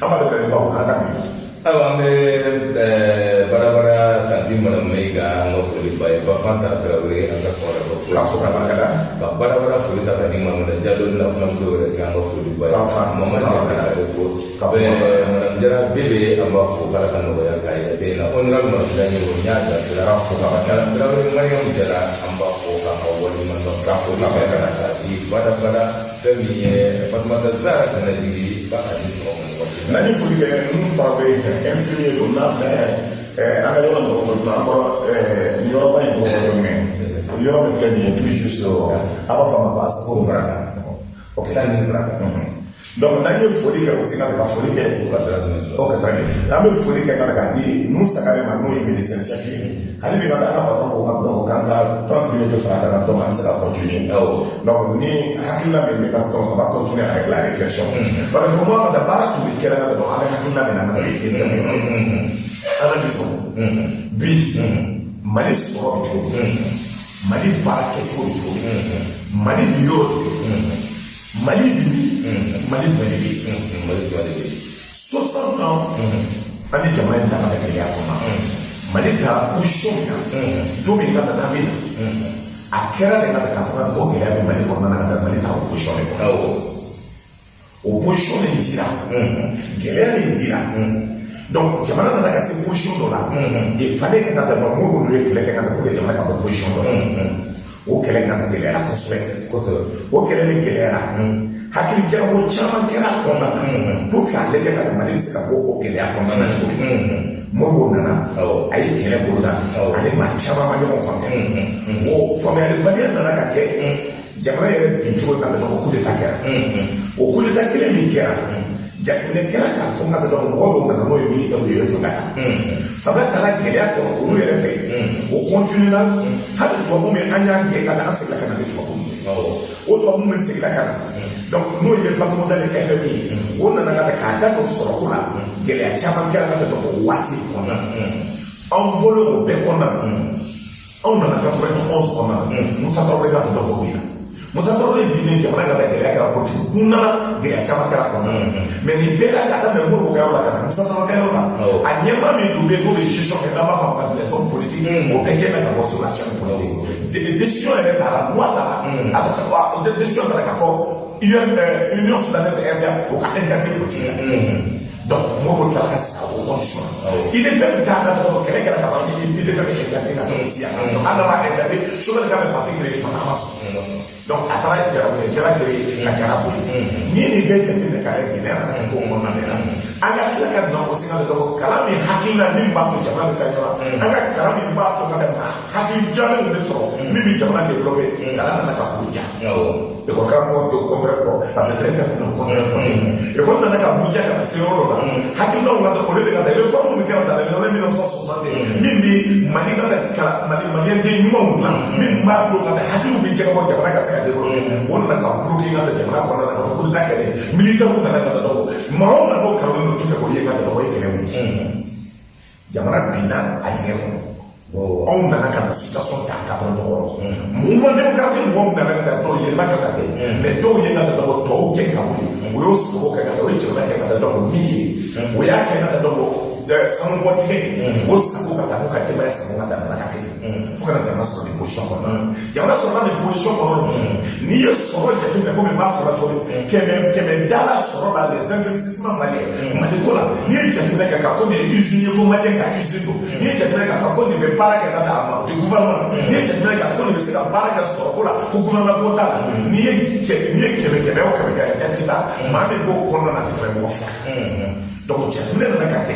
Speaker 1: ama de pas on attend
Speaker 2: awa me bara kanti mana mega no fuli bay ba fanta trawe anga fora ko bara fuli ta ni mama da jado na fam so re anga fuli bay mama na ka ko be mana jara bebe amba ko bara kan no ya kai be na onral ma da ni wo nya da tra ko ka kala trawe ngari on jara amba ko ka ko woni man no ka ko ka ka ka di bara femi fatma da zara kana digi ba hadis ko
Speaker 1: nani fuli ke nun tabe infirmier do na anga yo no ko na ko ni yo ba ko ko men yo me ke ni tout juste aba fa ma passe ko braka ok tan ni braka donc nani fuli ke o sika ba fuli ke ok tan ni na me fuli ke kana ka di nous sakale ma no e licencia fi hali bi na patron ko ko kan ka 30 minutes fra na to man ça continue donc ni hakila me ka to va continuer avec la réflexion parce que pour moi da bara tu ke na do ala hakila me na ala biso bi mali so jo mali bara ke jo mali biyo mali bi mali bi 60 ans ani jamana ta ka ya kuma mali ta position ya do mi ka ta mi a kɛra de ka fanga ko gɛlɛya bɛ Mali kɔnɔna na ka Mali ta opposition de kɔnɔ opposition de dira gɛlɛya de dira donc jamana nana ka se position dɔ la il fallait que ka taa mɔgɔw ye kɛlɛ kɛ ka pour que jamana ka bɔ position dɔ la o kɛlɛ ka gɛlɛya kosɛbɛ o kɛlɛ ni gɛlɛyara hakili jagabɔ caman kɛra a kɔnɔna na pour que a lajɛ ka Mali bɛ se ka bɔ o gɛlɛya kɔnɔna na cogo min Modibo nana a ye kɛlɛ boloda ale maa caman ma ɲɔgɔn faamuya o faamuyalibaliya nana ka kɛ jamana yɛrɛ bin cogo ka dɔn coup d'état kɛra o coup d'état kelen min kɛra jateminɛ kɛra k'a fɔ ka dɔn mɔgɔ dɔw nana n'o ye militaire ye fanga kan fanga taara gɛlɛya kɔrɔ olu yɛrɛ fɛ o continuera hali tubabu min an y'a kɛ ka an segin ka na ni tubabu o tubabu min segin ka na donc n'o ye Banque mondiale FMI o nana ka k'a da don sɔrɔko la gɛlɛya caman kɛra ka dɔn o waati kɔnɔna anw bolo o bɛɛ kɔnɔna anw nana 91 kɔnɔna Musa Tarawele ka dɔn o min na Musa Tarawele binnen jamana ka gɛlɛya kɛra politique kun nana gɛlɛya caman kɛra kɔnɔna mais nin bɛɛ la ka daminɛ Modibo ka yɔrɔ la ka na Musa Tarawele ka yɔrɔ la a ɲɛmaa min tun bɛ yen n'o bɛ gestion kɛ n'an b'a fɔ a ma réforme politique o bɛɛ kɛ ka bɔ sur la chaîne politique décision yɛrɛ taara loi taara décision taara ka fɔ Union soudanaise RDA o ka interdit politique la donc Modibo taara ka sigi o condition il est même taa ka sɔrɔ kɛlɛ kɛra ka ban il est même interdit ka sɔrɔ si a kan donc an nana interdit chômeur ka bɛ parti créé fana ma sɔn donc a taara jara créé ka kɛra boli ni nin bɛɛ jateminɛ ka kɛ gɛlɛya nana kɛ ko kɔnɔna de la an ka tila ka dɔn o singa de dɔn kalan min hakilina min b'a to jamana bɛ taa ɲɔgɔn an ka kalan min b'a to ka na hakili jalen de sɔrɔ min bɛ jamana développé kalan nana ka buruja école karamɔgɔ tɛ contraire fɔ parce que très certainement contraire fɔ école nana ka buruja ka na se yɔrɔ la hakilinaw ka taa olu de ka taa réforme min kɛra dans les années 1960 min bɛ Mali ka taa maliyɛn den ɲumanw dilan min b'a to ka taa hakiliw bɛ jɛgɛbɔ jamana ka se ka développé o nana ka bloqué ka taa jamana kɔnɔna na ka fɔ ko taa kɛlɛ militaire nana ka taa dɔgɔ maa o maa n'o kalan tu fɛ ko ye ka dɔgɔ ye kɛlɛ wuli jamana binna a tigɛ kɔnɔ anw nana ka na situation ta ka tɔn tɔgɔ mouvement démocratique mɔgɔw nana ka taa dɔw yɛlɛma ka taa kɛ mais dɔw ye ka taa dɔgɔ tɔw kɛ ka wuli o y'o sogo kɛ ka taa o ye jamana kɛ ka taa dɔgɔ min ye o y'a kɛ ka taa dɔgɔ sanu bɔ tigɛ o sago ka taa ko ka denbaya sago ka taa nana ka kɛ fo ka na jamana sɔrɔ nin position kɔnɔ jamana sɔrɔla nin position kɔnɔ n'i ye sɔrɔ jateminɛ komi n b'a fɔra cogo min kɛmɛ dala sɔrɔ la les investissements maliens Mali ko la n'i ye jateminɛ kɛ k'a fɔ nin ye usine ye ko maliyɛn ka usine don n'i ye jateminɛ kɛ k'a fɔ nin bɛ baara kɛ ka taa a ma du gouvernement n'i ye jateminɛ k'a fɔ nin bɛ se ka baara kɛ sɔrɔko la ko gouvernement ko t'a la n'i ye kɛmɛ o kɛmɛ kɛ jate la maa min b'o kɔnɔna na tɛ tɛmɛ mɔgɔ fila donc jateminɛ nana ka kɛ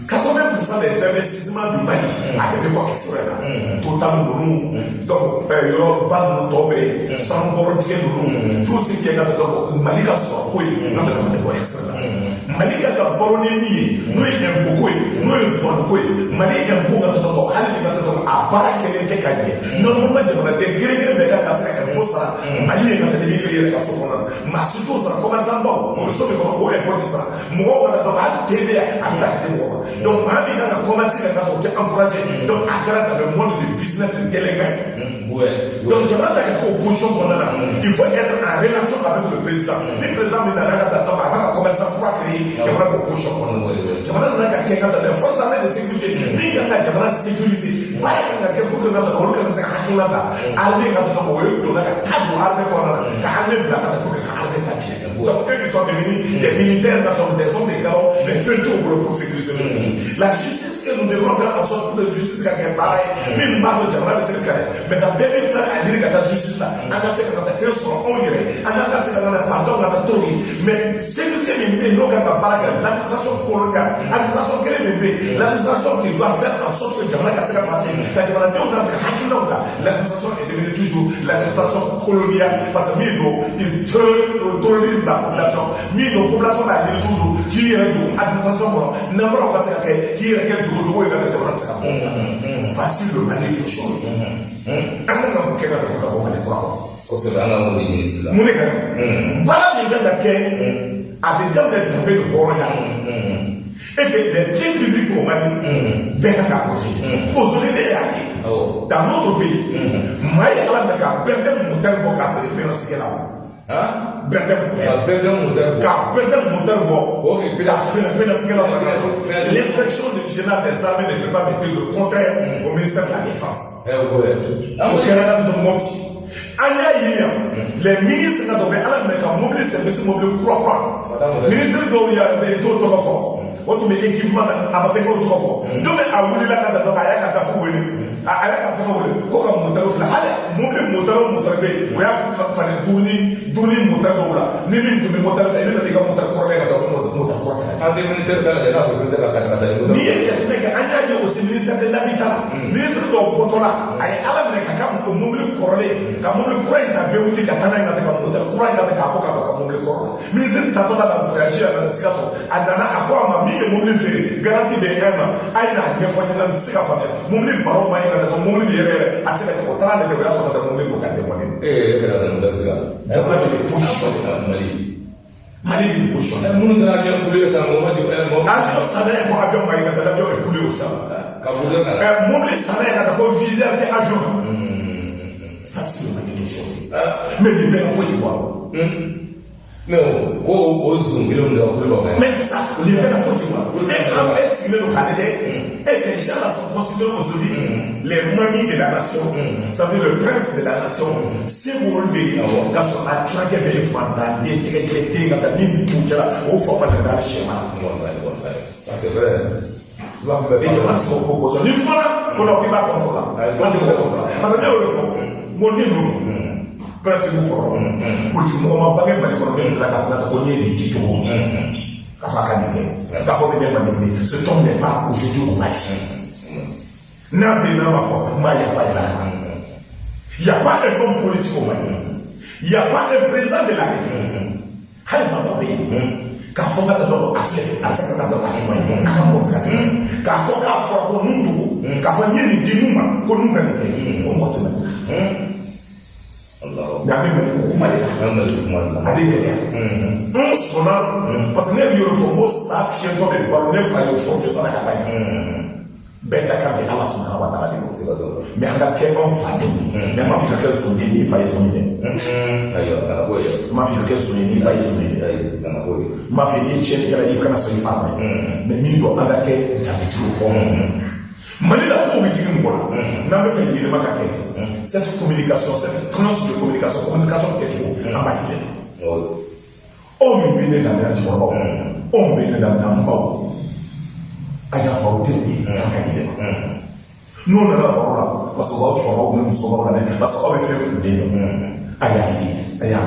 Speaker 1: 80% des investissements du Mali a bɛɛ bɛ bɔ extérieur la Total ninnu donc yɔrɔba ninnu tɔ bɛ yen sanu bɔrɔ tigɛ ninnu tout ce qui est ka dɔn Mali ka sɔrɔ ko ye n'o tɛ bɔ extérieur la Mali ka baro ni min ye n'o ye impôt ko ye n'o ye douane ko ye Mali impôt ka dɔn hali ni ka dɔn a baara kɛlen tɛ ka ɲɛ normalement jamanaden gɛrɛgɛrɛ bɛ ka se ka impôt sara Mali ye ka tɛmɛ min fɛ yɛrɛ ka so kɔnɔna na maa si t'o sara commerçant baw o bɛ so min kɔnɔ o impôt tɛ sara mɔgɔw ka dɔn hali TVA a bɛ taa di mɔgɔ ma donc maa min kan ka commerce kɛ ka sɔrɔ o tɛ encouragé donc a kɛra dans le monde du business délégué donc jamana ta kɛ ko opposition kɔnɔna na il faut être en relation avec le président ni président min nana ka taa donc a b'a ka commerçant kura créer jamana ko opposition kɔnɔna na jamana nana ka kɛ ka taa les forces armées de sécurité min kan ka jamana sécuriser baara kan ka kɛ pour que ka taa olu kana se ka hakilina ta armée ka taa o ye donna ka taa don armée kɔnɔna na ka armée bila ka taa pour que ka armée ta tiɲɛ donc eux ils sont devenus des militaires ka sont des hommes de garde mais fɛn t'o bolo pour sécuriser la justice que nous devons faire en sorte que la justice ka kɛ baara ye min b'a to jamana bɛ se ka kɛlɛ mais dans bɛɛ bɛ taa a diri ka taa justice la an ka se ka taa fɛn sɔrɔ anw yɛrɛ an ka se ka taa pardon ka taa togi mais sécurité min bɛ yen n'o kan ka baara kɛ l'administration coloniale administration kelen min bɛ yen l'administration qui doit faire en sorte que jamana ka se ka marcher ka jamanadenw ta tigɛ hakilinaw ta l'administration est devenue toujours l'administration coloniale parce que min don il terrorise la population min don population b'a ɲini toujours k'i yɛrɛ don administration kɔnɔ n'amɔrɔw ka se ka kɛ k'i yɛrɛ kɛ dogodogo ye ka jamana tɛ se ka bɔ facile de manier quelque chose an ka kan kɛ ka dɔgɔ ka bɔ Mali kura kɔnɔ
Speaker 2: kosɛbɛ an ka mun de ɲini sisan
Speaker 1: mun de kan baara min kan ka kɛ a bɛ daminɛ danbe de hɔrɔnya et que les biens publics au Mali bɛɛ kan ka protéger aujourd'hui ne y'a ye dans notre pays maa ye ala minɛ ka bɛɛ kɛ mutɛri bɔ k'a feere pénansiyɛ la L'inspection générale des armées ne peut pas mettre le contraire au ministère de la Défense. Au Canada, nous avons les ministres qui ont mobilisé les services mobiles croient. Les ministres qui ont tout autre équipement à passer au trop. Donc, à vous la casa de Kayaka, à la casa de Koka Moutaro, mobile Moutaro, Moutarbe, we have to Duni Moutarola, Nimi to be Moutaro, and then they got Moutaro, and the military de la Casa. Anya was the minister de la Vita, minister of Botola, I am like a couple of mobile correlate, Kamulu Kurain, and Beauty Katana, and the Kurain, and the Kapoka, Kamulu Kora, Minister Tatola, and Scasso, and Dana Aquama, me, Mumli, guaranteed the Emma, I know, for the Sicafon, Mumli, Baroma, and the Mumli, I said, the Kotana, the rest of the Mumli, look at the money. Mali push on. Moon that I believe that I just said I have my Mumli Sana, the whole visa, the Azure. That's the money to show. Maybe better for you. Non, au Zoom, il est mais c'est ça, il est bien foutu. Est-ce qu'il est le Canada? Est-ce que les gens sont considérés aujourd'hui les mamies de la nation, ça veut dire le prince de la nation, c'est vous relever, quand on a traqué les femmes, des traités, quand on a mis tout ça, au format de la schéma. C'est vrai. Et je pense qu'on peut poser. Du coup, là, on n'a plus pas contre là. Parce que le fond, mon niveau. Presque vous ferez. Pour tout le monde, pas même l'économie de la Casa de Cogné, les titres. Ce temps n'est pas aujourd'hui au match. Il n'y a pas un homme politique au Mali. Il n'y a pas un président de la République. Quand on a d'abord assez à ce qu'on a d'abord à quand on a fait un nous, quand on a dit nous, qu'on nous gagne, on monte. Mais avec le Mali, on s'en a, parce que les Européens, ça fait un peu de bonne faille au fond de son campagne. Ben d'accord, mais Allah subhanahu wa ta'ala, mais on a tellement fatigué, mais ma fille qu'elle soit née, faille son nez. Ma fille qu'elle soit née, faille son nez. Ma fille est tienne, elle a dit qu'elle a son femme, mais nous doit en accueillir d'habitude. Malila pour vous dire n'a pas fait dire cette communication, cette tranche de communication qui est trop à Maïlé. On me met dans la diaspora, on me met dans la mbao. Aya faute ni akaide. Nous on a la parole parce que on va nous sauver la parce qu'on va faire le débat. Aya.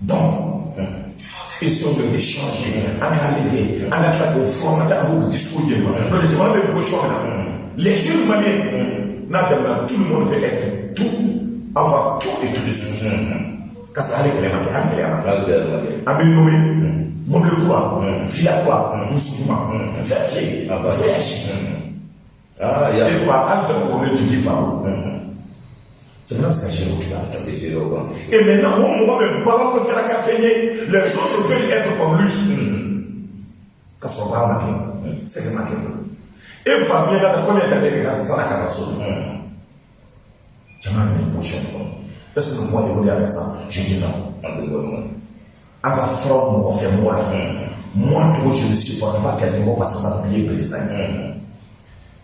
Speaker 1: Donc question de échanger, analyser, analyser au format de discours. Les jeunes maliens, tout le monde veut être tout, avoir tout et tout de suite. Quand ça allait créer un nommé, mon le quoi, Filaquois, musulman, voyager. Des fois, on étudie femme. C'est maintenant que ça gère au Et maintenant, on va me parler de la café, les autres veulent être comme lui. Parce qu'on va marquer. C'est que marquer. Et Fabien, dans combien d'années, ça n'a qu'à passer. J'en ai une émotion. Est-ce que vous pouvez évoluer avec ça? Je dis non. À ma forme, on fait moi. Moi, tout, je ne suis pas quelqu'un parce qu'on va oublier Palestine.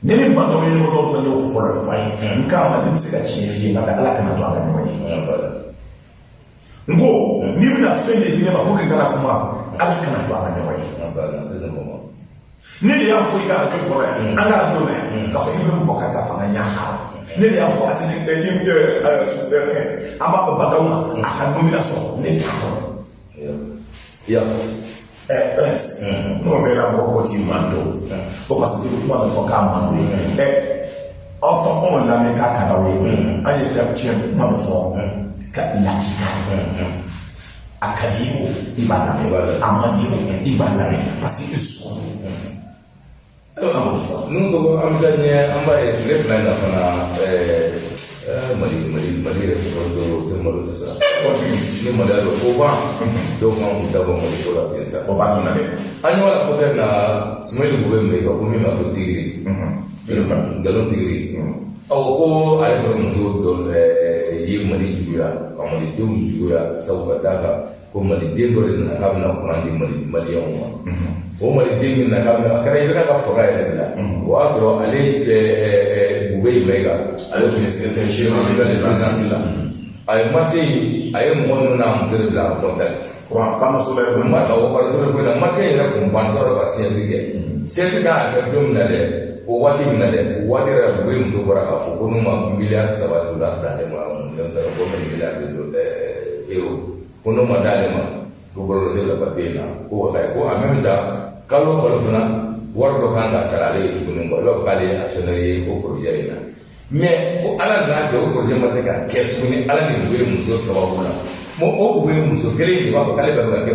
Speaker 1: Nene mando yenu lozo nyo kufola fai nkama nimsika chifi ngaka alaka na twanga mwenye ngo nibina fende dine mapoke ngala kuma alaka na twanga mwenye nili ya Afrika na kwa anga tone ka fa ibe mboka ka fa nya ha nili ya fo ati ama ko badauma aka nomination ne tato ya non mais là beaucoup de mando parce que tout le monde faut quand même on l'a mis qu'à Karawi aïe faire moi fort la Akadiou Ibana Amadio Ibana parce qu'ils sont
Speaker 2: nous devons amener un bail de plein d'affaires Mali de ça. Ni modèle au bas, donc on d'abord pour la pièce. Au bas de l'année. Annuel la prochaine na semaine de gouvernement au premier matin tigri. Dans le tigri. Au allez nous dans ye Mali juguya ka malidenw juguya sabu ka d'a kan ko maliden dɔ de nana k'a bɛna kuran di maliyɛnw ma o maliden min nana k'a bɛna a kɛra i bɛ ka fanga yɛrɛ de la o y'a sɔrɔ ale Bube Mayiga ale tun ye secrétaire général de l'Assemblée la a ye marché a ye mɔgɔ ninnu n'a muso de bila en contact
Speaker 1: ka muso bɛ
Speaker 2: o ma o kɔrɔ ko la marché yɛrɛ kun ban dɔrɔn ka siyɛli kɛ siyɛli kan ka kɛ don min na dɛ o waati min na dɛ o waati yɛrɛ Bube muso bɔra k'a fɔ ko n'u ma miliyari 3 don a bila ne ma ko miliyari euro ko n'o ma d'ale ma ko bɔlɔlɔ de la papier na ko ko en même temps kalo fana wari dɔ kan ka sara ale ye tuguni i b'a fɔ k'ale ye actionnaire ye o projet in na mais ko ala nana kɛ o projet ma se ka kɛ tuguni ala ni Bube muso sababu la o Bube muso kelen in de b'a fɔ k'ale bɛ ka kɛ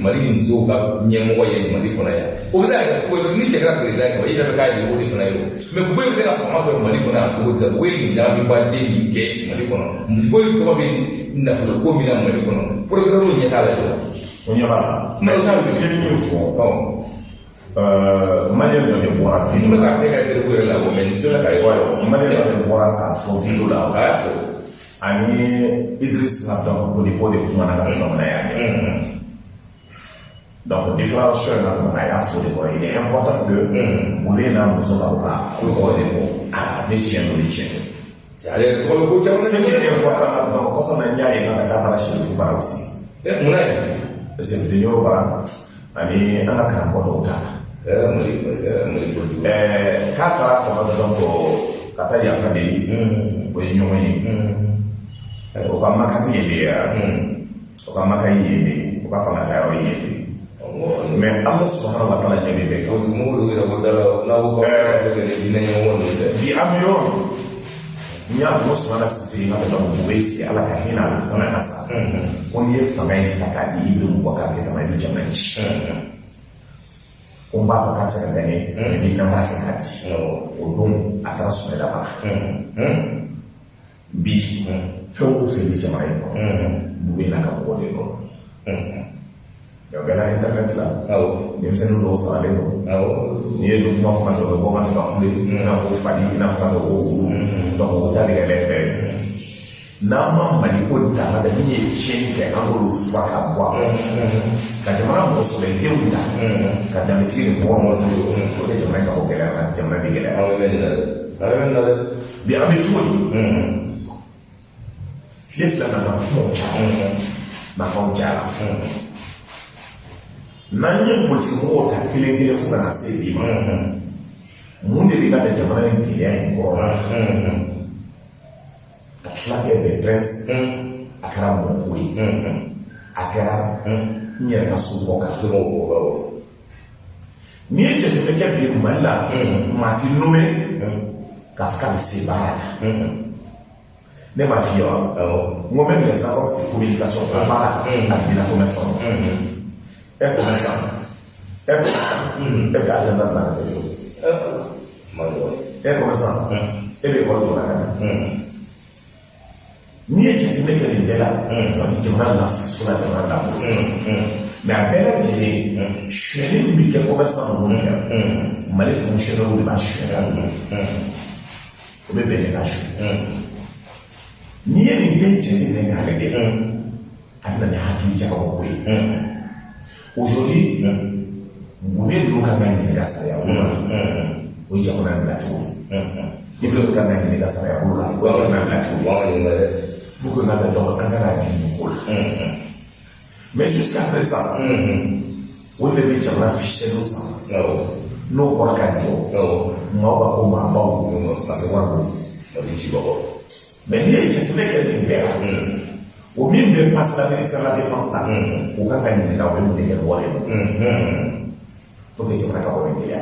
Speaker 2: Mali musow ka ɲɛmɔgɔ ye Mali kɔnɔ yan o bɛ se ka kɛ cogo ni cɛ kɛra président kama i yɛrɛ bɛ k'a ye o de fana ye o mais Bube bɛ se ka fanga sɔrɔ Mali kɔnɔ yan cogo di o ye nin ɲagamibaden min kɛ Mali kɔnɔ Bube tɔgɔ bɛ nafolo ko min na Mali kɔnɔ procureur ɲɛ t'a la jɔ
Speaker 1: o ɲɛ b'a la mais i t'a ye min fɔ Malien dɔ de bɔra
Speaker 2: tun bɛ ka se ka interview yɛrɛ la o mais nin sera ka ye
Speaker 1: Malien dɔ de bɔra k'a fɔ video la
Speaker 2: a y'a fɔ
Speaker 1: ani Idriss Abdon ko de kumana ka bamananya ye donc déclaration in na kumana y'a fɔ de kɔrɔ il est important que Bule n'a muso ka o kɔrɔ de ko ne tiɲɛ don ni tiɲɛ don
Speaker 2: ale kɔrɔ ko caman
Speaker 1: c'est qui est important là donc kɔsɔn na n y'a ye n'a ka taara Chérif Bara aussi
Speaker 2: mun na ye
Speaker 1: parce que vidéo Bara ani an ka karamɔgɔ dɔw t'a la k'a taara fanga dɔ dɔn ko ka taa yafa deli o ye ɲɔgɔn ye o ka makati ye de ya o ka maka ye de o ka fanga ta yɔrɔ ye de mais Ala subhanahu wa ta'ala ɲɛ bɛ bɛɛ kan
Speaker 2: mɔgɔw yɛrɛ ko da la n'aw ka kɛ diinɛ ɲɛmɔgɔ ninnu tɛ
Speaker 1: bi avion n y'a fɔ Sumana Sise n'a bɛ dɔn Bube si Ala ka hinɛ a la fana ka sa ko n'i ye fanga in ta k'a di Ibrahima Boubacar Keïta di jamana ci ko n b'a fɔ k'a tɛ se ka gagné mais ni nama kɛ k'a di o don a taara Somalia bara bi fɛn o fɛn bɛ jamana in kɔnɔ Bube n'a ka mɔgɔ de kɔnɔ donc bɛɛ n'a internet la denmisɛnnin dɔw saralen don n'i ye don kuma fɔ ka sɔrɔ bɔ ka se ka kule i n'a fɔ fadi i n'a fɔ ka sɔrɔ ko wulu donc o t'a kɛ lɛfɛ n'an ma Mali ko ta ka tɛ min ye tiɲɛni kɛ an b'olu fuwa ka bɔ a kɔnɔ ka jamana mɔgɔ sɔrɔ denw ta ka danbetigi ni mɔgɔ mɔgɔ o tɛ jamana ka bɔ gɛlɛya la jamana bɛ gɛlɛya bi an bɛ cogo di tile fila nana kumaw caya nafaw cayara n'an ye politiki mɔgɔw ta kelen kelen fo ka na se bi ma mun de bɛ ka kɛ jamana in gɛlɛya in kɔrɔ a tila kɛ bɛn prince a kɛra mɔgɔ ye a kɛra n yɛrɛ ka so bɔ ka so bɔ n'i ye jateminɛ kɛ bi Mali la maa ti nommé k'a fɔ k'a bɛ se baara la ne m'a f'i ye wa n ko même les agences de communication o baara a dira commerçant commerçant bɛ agenda bila ka kɛ commerçant bɛ école jɔ la ka na n'i ye jateminɛ kɛ nin bɛɛ la jamana la sola jamana la mais a bɛɛ lajɛlen suyɛli min bɛ kɛ commerçant ninnu kɛ Mali fonctionnaire de b'a suyɛra o bɛ bɛn ne ka suɲɛ n'i ye nin bɛɛ jateminɛ k'a lajɛ a bɛ na ni hakili jagabɔ ko ye aujourd'hui Bube ninnu ka kan ɲininka sariya ko la o ye jamana in bila cogo ni fɛn ka kan ɲininka sariya ko la o ye jamana bila cogo pour que n'a bɛ dɔn an ka na ɲininka ko la mais jusqu'à présent o de bɛ jamana fichier san n'o bɔra ka jɔ maaw b'a ko maa baw parce que wari b'o mais n'i ye jateminɛ kɛ nin bɛɛ la o min bɛ passe la ministère de la défense la o ka kan ɲininka o bɛ mun de kɛ wari pour que jamana ka bɔ nin gɛlɛya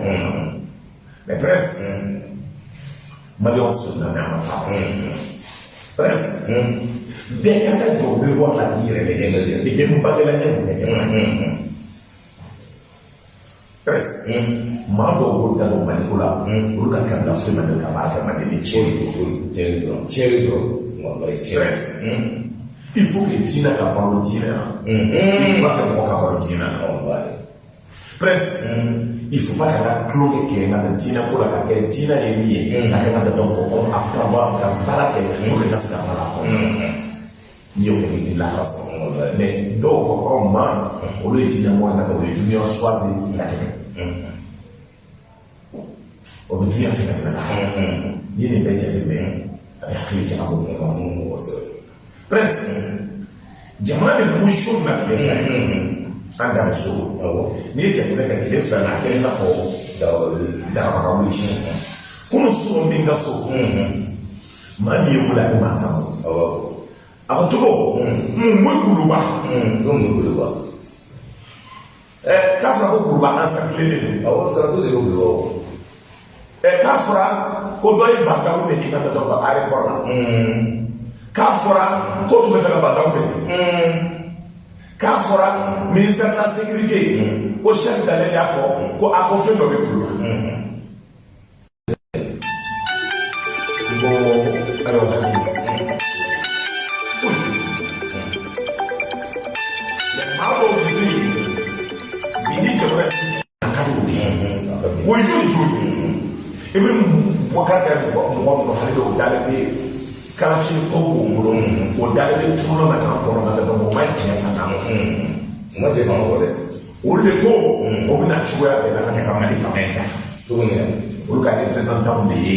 Speaker 1: mais presque maliyɛnw sɔnna n'a ma taa presque bɛɛ ka kan jɔ o bɛ wari la k'i yɛrɛ lajɛ i bɛ n bangela ɲɛ mun kɛ jamana presque maa dɔw b'o da don Mali ko la olu ka kabila foyi ma deli ka baara kɛ Mali ni tiɲɛni tɛ foyi tiɲɛni dɔrɔn presque il faut que diinɛ ka balo diinɛ na il faut que mɔgɔ ka balo diinɛ na presque il faut pas que la cloque qui est dans Tina pour la caquette, Tina est liée, la caquette donc on apprend à la caquette, pour les casser dans la il y a la raison. Mais donc, on m'a, au lieu de dire moi, on junior choisi la caquette. On veut junior faire la caquette. Il y a des bêtises, mais avec les gens, on va presque. Jamana de position na kile an da so ni je tafura ka kile fara na kai na ko da ba ka wuri shi kuma su on dinga so ma ni yula ni ma ta aba to mu kuluba ka fa ko kuluba an sa kile ne sa to de ko ka fara ko do yi ba ka wuri ni ka ta do ba are ko la k'a fɔra ko tun bɛ fɛ ka bataw kɛ k'a fɔra ministère de la sécurité ko chef d'alerte y'a fɔ ko a ko fɛn dɔ bɛ kulu la bon alors foyi maa dɔw bɛ yen bi ni jamana a ka di o ye o ye joli joli i bɛ bɔ k'a kɛ mɔgɔ minnu hali bɛ o dalen bɛ Kashi ko bolo o dalile tuno na kan ko na da mo mai ke fa na mo de ko de o le ko o bina chuya be na ka mali fa enta to ne o ka representant de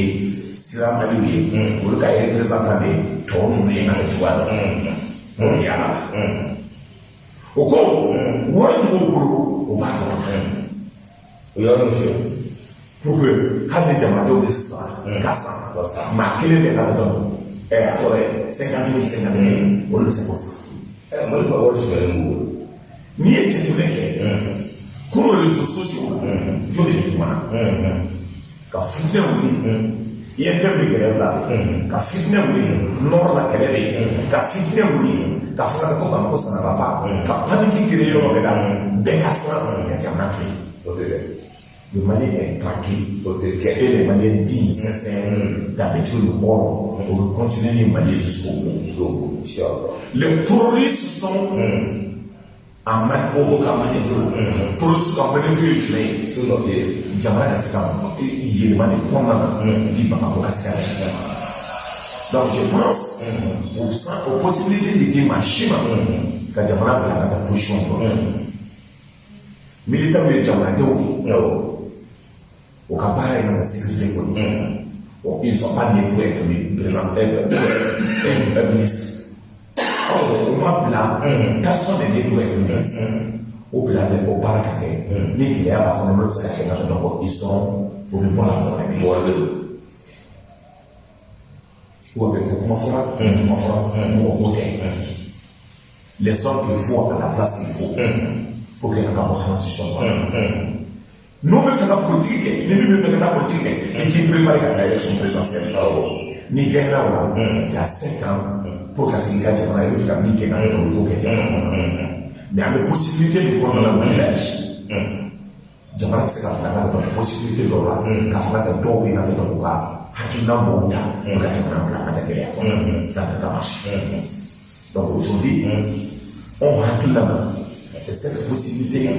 Speaker 1: sira mali o ka representant de to mo ne na chuya do o ya o ko wo mo bulu o ba ko o ya no shi pour que hadi jama do sa kasa ma kile de na do attore 50.000 olu bɛ se k'o san. Mali ka wari sɔrɔ yen bolo. N'i ye jateminɛ kɛ. Kunun réseaux sociaux la. joli de tuma na. ka fitinɛ wuli. INTER bɛ grève la. ka fitinɛ wuli. nord la kɛlɛ bɛ yen. ka fitinɛ wuli. ka fɔ ka taa ko ban ko sanaba ba. ka paniki créer yɔrɔ bɛɛ la. bɛɛ ka siran ka jamana to yen. O tɛ dɛ. Le Mali est tranquille, et les Maliens dignes, sincères, d'habitude le rôle, on veut continuer les Maliens jusqu'au bout. Les terroristes sont en manœuvre, pour ceux qui ont manœuvré, Jamana il y a des manœuvres qui vont avoir donc je pense aux possibilités de dire machine que Jamana va la position. Militaires de Jamana, au campagne de la sécurité politique. Ils ne sont pas nés pour être présentés un ministre. Au moins, là, personne n'est né pour être ministre. Au plan de vos parents, les Guinéens, comme l'autre, ils sont pour le bon endroit. Ou avec comment les hommes qu'il faut à la place qu'il faut pour qu'il y ait une transition. Nous, on fait la politique, les mêmes fait la politique, et qui prépare l'élection présidentielle. Nigeria, il y a 5 ans, pour que la sécurité de la jusqu'à Nigeria, mais il y a des possibilités de prendre la manipulation. Jamana c'est la possibilité de la cascade d'eau et de l'eau. Hakina Monda, on a jamana ça ne va pas marcher. Donc aujourd'hui, on a la main. C'est cette possibilité.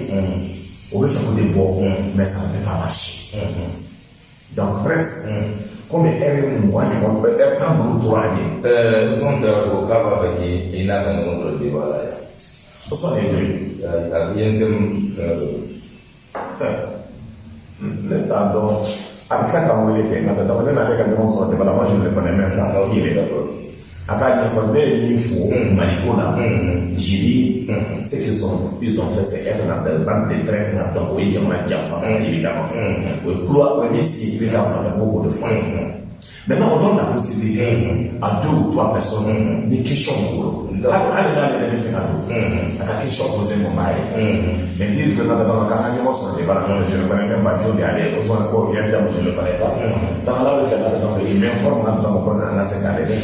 Speaker 1: On veut faire des bons, mais ça ne va pas marcher. Donc, presque, comme elle est moins, on peut être un peu trop allé.
Speaker 2: Nous sommes au cas avec qui il n'a pas de débat là.
Speaker 1: Nous sommes les deux.
Speaker 2: Il y a un
Speaker 1: l'état donc, avec la caméra, il y a un débat sur le développement, je ne le connais même pas. Il est d'accord. Après, il faut Malikola, Jiri, ce qu'ils ont fait, c'est être dans le banc de traite, donc oui, évidemment. Oui, couloir, ici, évidemment, on a fait beaucoup de fois. Maintenant, on donne la possibilité à 2 ou 3 personnes des questions au boulot. Allez là, les faire à nous. La question posée, mon mari. Mais dire que dans le cas, on ne pas, je ne connais même pas, je vais aller, au moins, il y a un terme, je ne le connais pas. Dans là, le fait là, il m'informe dans mon corps, dans la sécurité.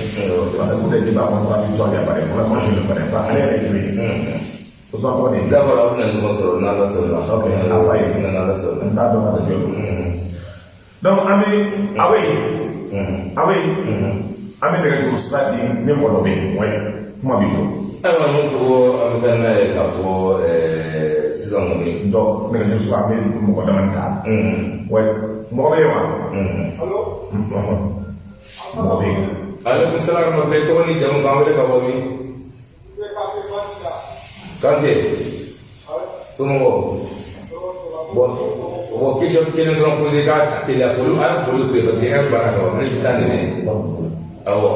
Speaker 1: Parce que vous les débats, on va tutoyer à Paris. Moi, je ne le connais pas. Allez, allez, vous entendez?
Speaker 2: D'abord, on a une console, on a la seule.
Speaker 1: Ok, la faille. On a la seule. On a donné la Dieu. Donc, ah oui. Ah oui, ah mais les gens sont dit même pour l'obé, ouais, comment bien.
Speaker 2: Alors nous pouvons amener la fois
Speaker 1: donc mais je suis pas même ko dama ka ouais mo be wa
Speaker 4: allo
Speaker 1: mo be
Speaker 2: alaikum salam mo be to ni jamu ka wala ka bo mi kante sumo bo kisho kile ndo ko ka kile fulu al fulu te ba ke ba ka ba ni tani ne awo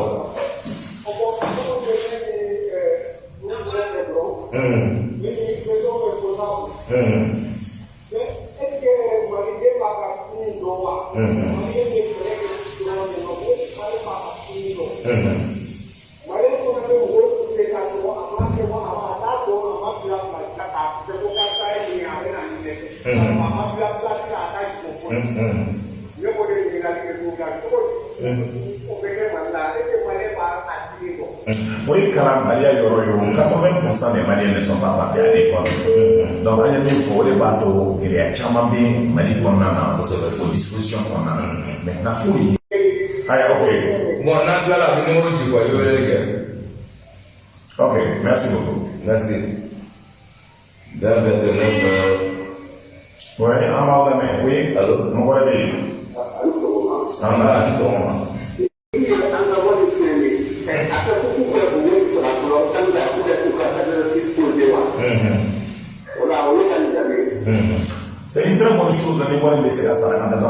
Speaker 1: Oui, Kalambaya Yoro, 80% des Maliens ne sont pas partis à l'école. Donc, il faut les bateaux, il y a Chamambi, Mali qu'on a aux dispositions qu'on a. Maintenant, il faut y ok.
Speaker 2: Bon, on a là le numéro du quoi, il veut les gars.
Speaker 1: Ok, merci beaucoup.
Speaker 2: Merci. Dans le 29.
Speaker 1: Oui, en bas de la oui.
Speaker 2: Allô?
Speaker 1: Mon collègue. En bas de la c'est une très bonne chose de voir les séances à la Madame.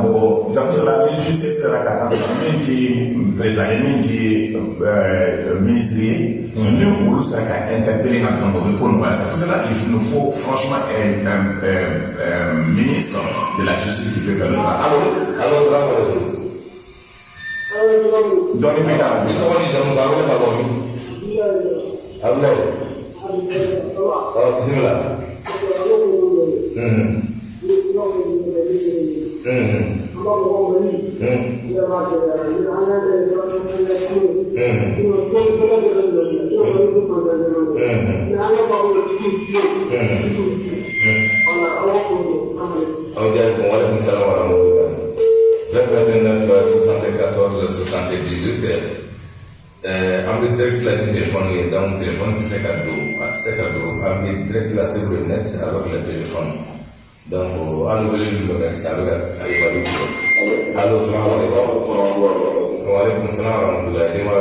Speaker 1: J'avoue la justice sera capable de présager, ministre, nous nous serons interpellés dans notre pour c'est pour cela qu'il nous faut franchement un ministre de la justice qui peut faire le travail.
Speaker 2: Alors, ça va.
Speaker 1: Donnez-moi la vie.
Speaker 2: On peut direct la téléphone dans mon téléphone qui c'est cadeau, on peut direct la sur le net avec le téléphone. Donc, allo le ça allo salam alaikum wa alaikum salam wa rahmatullahi wa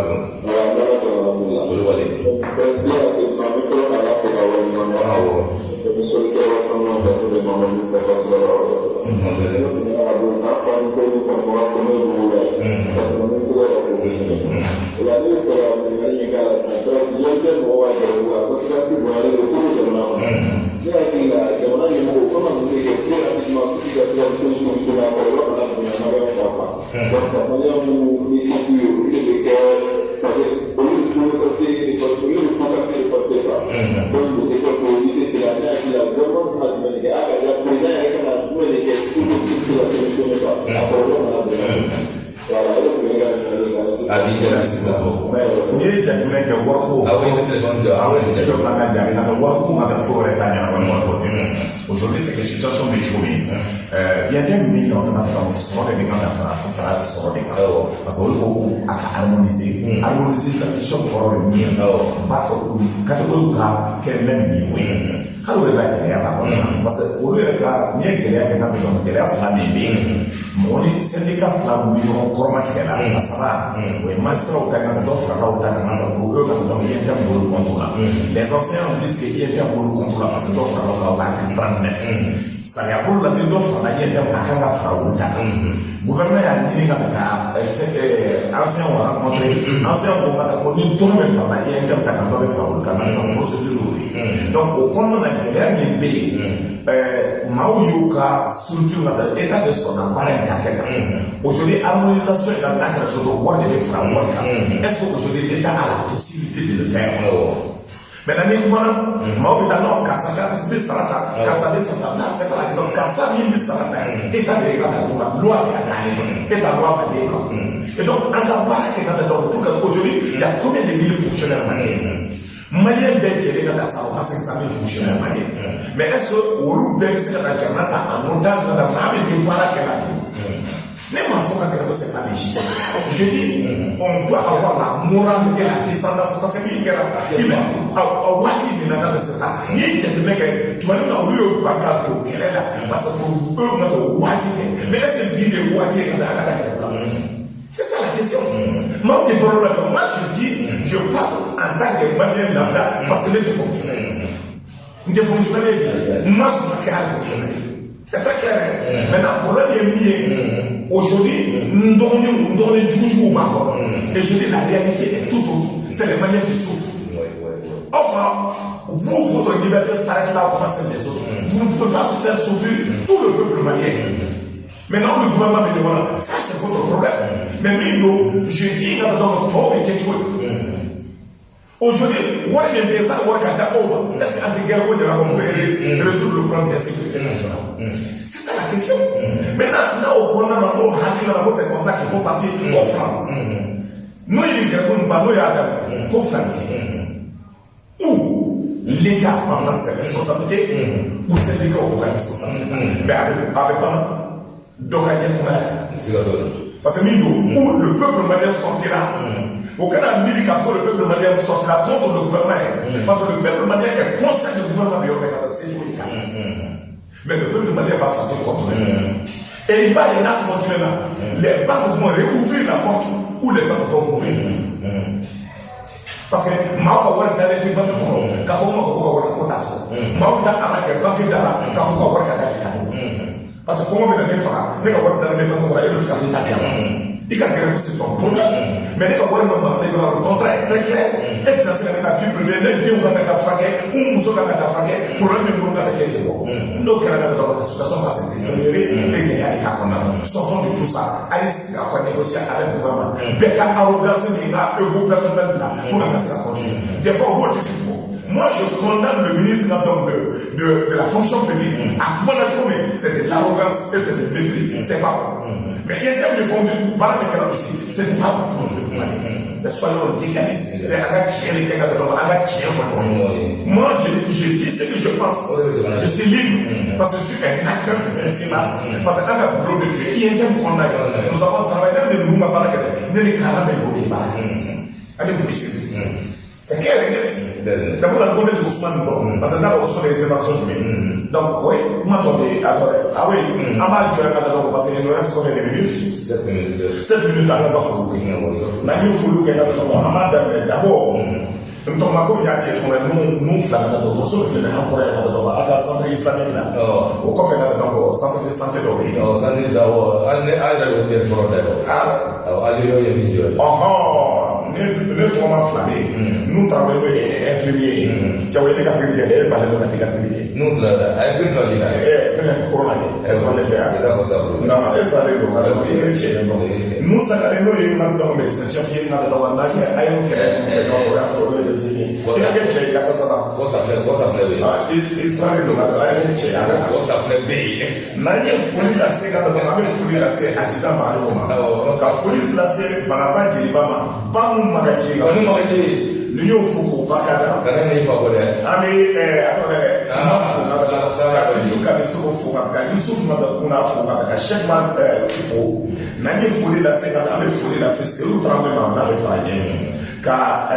Speaker 2: Aujourd'hui, c'est que situation de Tchoumi. Il y a des millions de gens qui sont des grands enfants, parce que vous harmoniser, harmoniser la question pour le mieux. Catégorie quel même niveau. Kalau dia baca dia apa pun, pasal ulu mereka ni kerja kita tu kerja flamin ni, moni sendika flam ni orang kormat kerja, masalah, we master kan kita tu flam kita kan kita guru kan kita ni yang bulu kontrol. Les anciens disent que yang bulu kontrol pasal tu flam kita baca peran nes. Saya pun lagi tu flam yang akan kita flam kita. Bukan yang ini kata ancien orang kontrol, ancien orang kata kau ni tu memang flam yang kita kan kita flam kita kan prosedur. Donc au kɔnɔna na gɛlɛya min bɛ yen maaw y'u ka structure la état de sɔnna baara in ka kɛ kan aujourd'hui harmonisation in n'a kɛra cogo o wari de bɛ fara wari kan est-ce que aujourd'hui l'état a la possibilité de le faire maintenant ni kumana maaw bɛ taa non karisa bɛ sara ta karisa bɛ sara ta n'a se ka la kɛ karisa min bɛ sara ta état de ka da kuma loi de ka d'ale ma état loi ka d'e ma et donc an ka baara kɛ ka da donc pour que aujourd'hui il y a combien de milliers de fonctionnaires maliens Malien bɛɛ jɛlen ka taa sa o ka 500 000 fonctionnaires malien mais est-ce que olu bɛɛ bɛ se ka taa jamana ta en otage ka taa maa bɛ ten baara kɛ la
Speaker 1: Même en France, c'est pas légitime. Je dis, on doit avoir la morale et la descendance. Parce que il y a Wati, c'est ça. Il y a des mecs, tu vas nous envoyer au Bagato, qu'elle est là. Parce que pour eux, on a Wati. Mais est-ce que le de Wati est dans la c'est ça la question. Moi, je dis, je parle en tant que Malien lambda parce que les deux fonctionnaires. Des fonctionnaires, moi, je suis un fonctionnaire. C'est pas clair. Maintenant, pour le bien, aujourd'hui, nous donnons du coup et je dis la réalité est tout autre. C'est les Maliens qui souffrent. Or, vous, votre liberté s'arrête là où commencent les autres. Vous ne pouvez pas faire souffrir tout le peuple malien. Maintenant, le gouvernement me demande, ça c'est votre problème. Mais nous, je dis dans le temps et quelque chose. Aujourd'hui, moi, je vais ça, moi, quand t'as est-ce qu'anti-guerre, on va résoudre le problème de la sécurité nationale? C'est ça la question. Maintenant, au gouvernement, c'est comme ça qu'il faut partir au franc. Nous, il y a des ou l'État prend ses responsabilités, ou c'est l'État qui prend ses responsabilités. Mais avec pas parce que où le peuple malien sortira, au Canada, le peuple malien sortira contre le gouvernement. Parce que le peuple malien est conscient que le gouvernement est c'est tout. Mais le peuple malien va sortir contre lui. Et il va y en a continuer là. Les banques vont réouvrir la porte ou les banques vont mourir. Parce que Mao va voir les banques quand on va voir la cotation. Mao va avoir les banques d'Ara quand on va voir la parce que comment on est faire, les gars vont donner le contrat et le service à il y a quelque chose de problème. Mais les gars vont demander le contrat est très clair. Et ça c'est la vie privée, les deux vont être frappés, ou nous sommes à frappés pour le même contrat qui est bon. Donc dans la situation va s'intégrer et qu'il y a des cas qu'on a. Sortons de tout ça. Allez à négocier avec le gouvernement. Becca arrogance n'est pas le groupe personnel là pour la casser la continuer. Des fois on voit ce qu'il faut. Moi, je condamne le ministre de la fonction publique. À mon avis, c'est de l'arrogance et c'est de mépris. C'est pas bon. Mais il y a des termes de conduite, par les aussi, c'est pas bon. Mais soyons légalistes. Moi, je dis ce que je pense. Je suis libre. Parce que je suis un acteur qui fait silence. Parce que quand il y a un gros de tuer, il y a un qu'on a. Nous avons travaillé dans les mouvements par lesquels les caramels au débat. Allez, vous c'est clair et net. C'est pour la connaître Ousmane Bo. Parce que là, on se les évasions de donc, oui, moi, attendez. Ah oui, à mal, tu as un parce qu'il nous reste combien de minutes 7 minutes à la bas Foulouké. La nuit Foulouké, d'abord, nous sommes à combien de nous flamme dans notre sol, nous faisons encore à la santé islamique là. Au coffre là, donc, santé de santé d'origine. Santé d'abord, à le problème. À l'île ne comment flammer. Nous travaillons infirmiers. Tu as vu les capitales, les balles de la capitale. Nous, avec une logika. C'est un corona. Non, est-ce que nous savons que nous avons dans le chef qui est dans le Rwanda, il y a un qui est dans le Rwanda. C'est un qui est là, ça va. Quoi s'appelle Israël, donc, il y a un quoi s'appelle pays. Nani folie la série, quand on a folie la série, accident par le moment. Quand folie la série, par la base de l'Ibama, pas nous magaji, nous magaji. L'Union Foucault, Bakada. Ami, attendez, chaque mois, il faut. Nani folie la série, on a folie la série, c'est où tremblement, on a fait car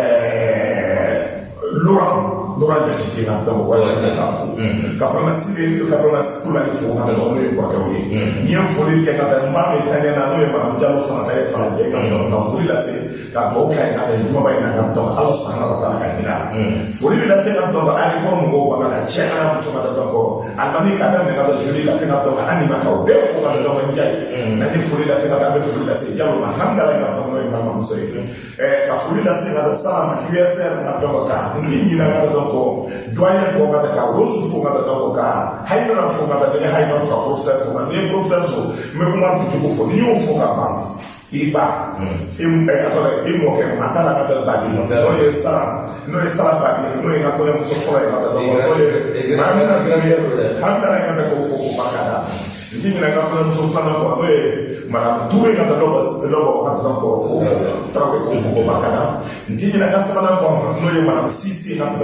Speaker 1: Laurent Jacquet n'a pas de Caprona Civil, le Caprona Poulani pour la donner quoi que oui. N'y a folie qu'elle a mal et qu'elle a nommé par Diallo Santaï Fallé, quand on folie la série, quand on a des joie et un donc alors ça n'a pas la candidat. Folie la série, donc à l'époque, on va la chaîne à la bouche de donc, Albani Kadam de la jolie, la série, donc Animaka, ou bien faut la donner une jaille. N'a folie la série, la folie la série, Diallo Mahanga, la folie la série, la salle, USR, n'a pas de cas. Ni na ngata donc doyen ko ngata ka rosu fo ngata donc ka haydara fo ngata de haydara ko professeur fo ngata ni professeur so me ko man tuju ko fo ni o fo ka ba iba atole imo ke matala ngata ba di no ye sala ba di no ye ngata ko so fo ngata donc no ye ma na ngata ko fo ko ba kada ndimi na ngata ko so fana ko no ye mana tuwe ngata lobo ngata donc ko trawe ko fo ko ba kada ndimi na ngata ko no ye mana sisi ngata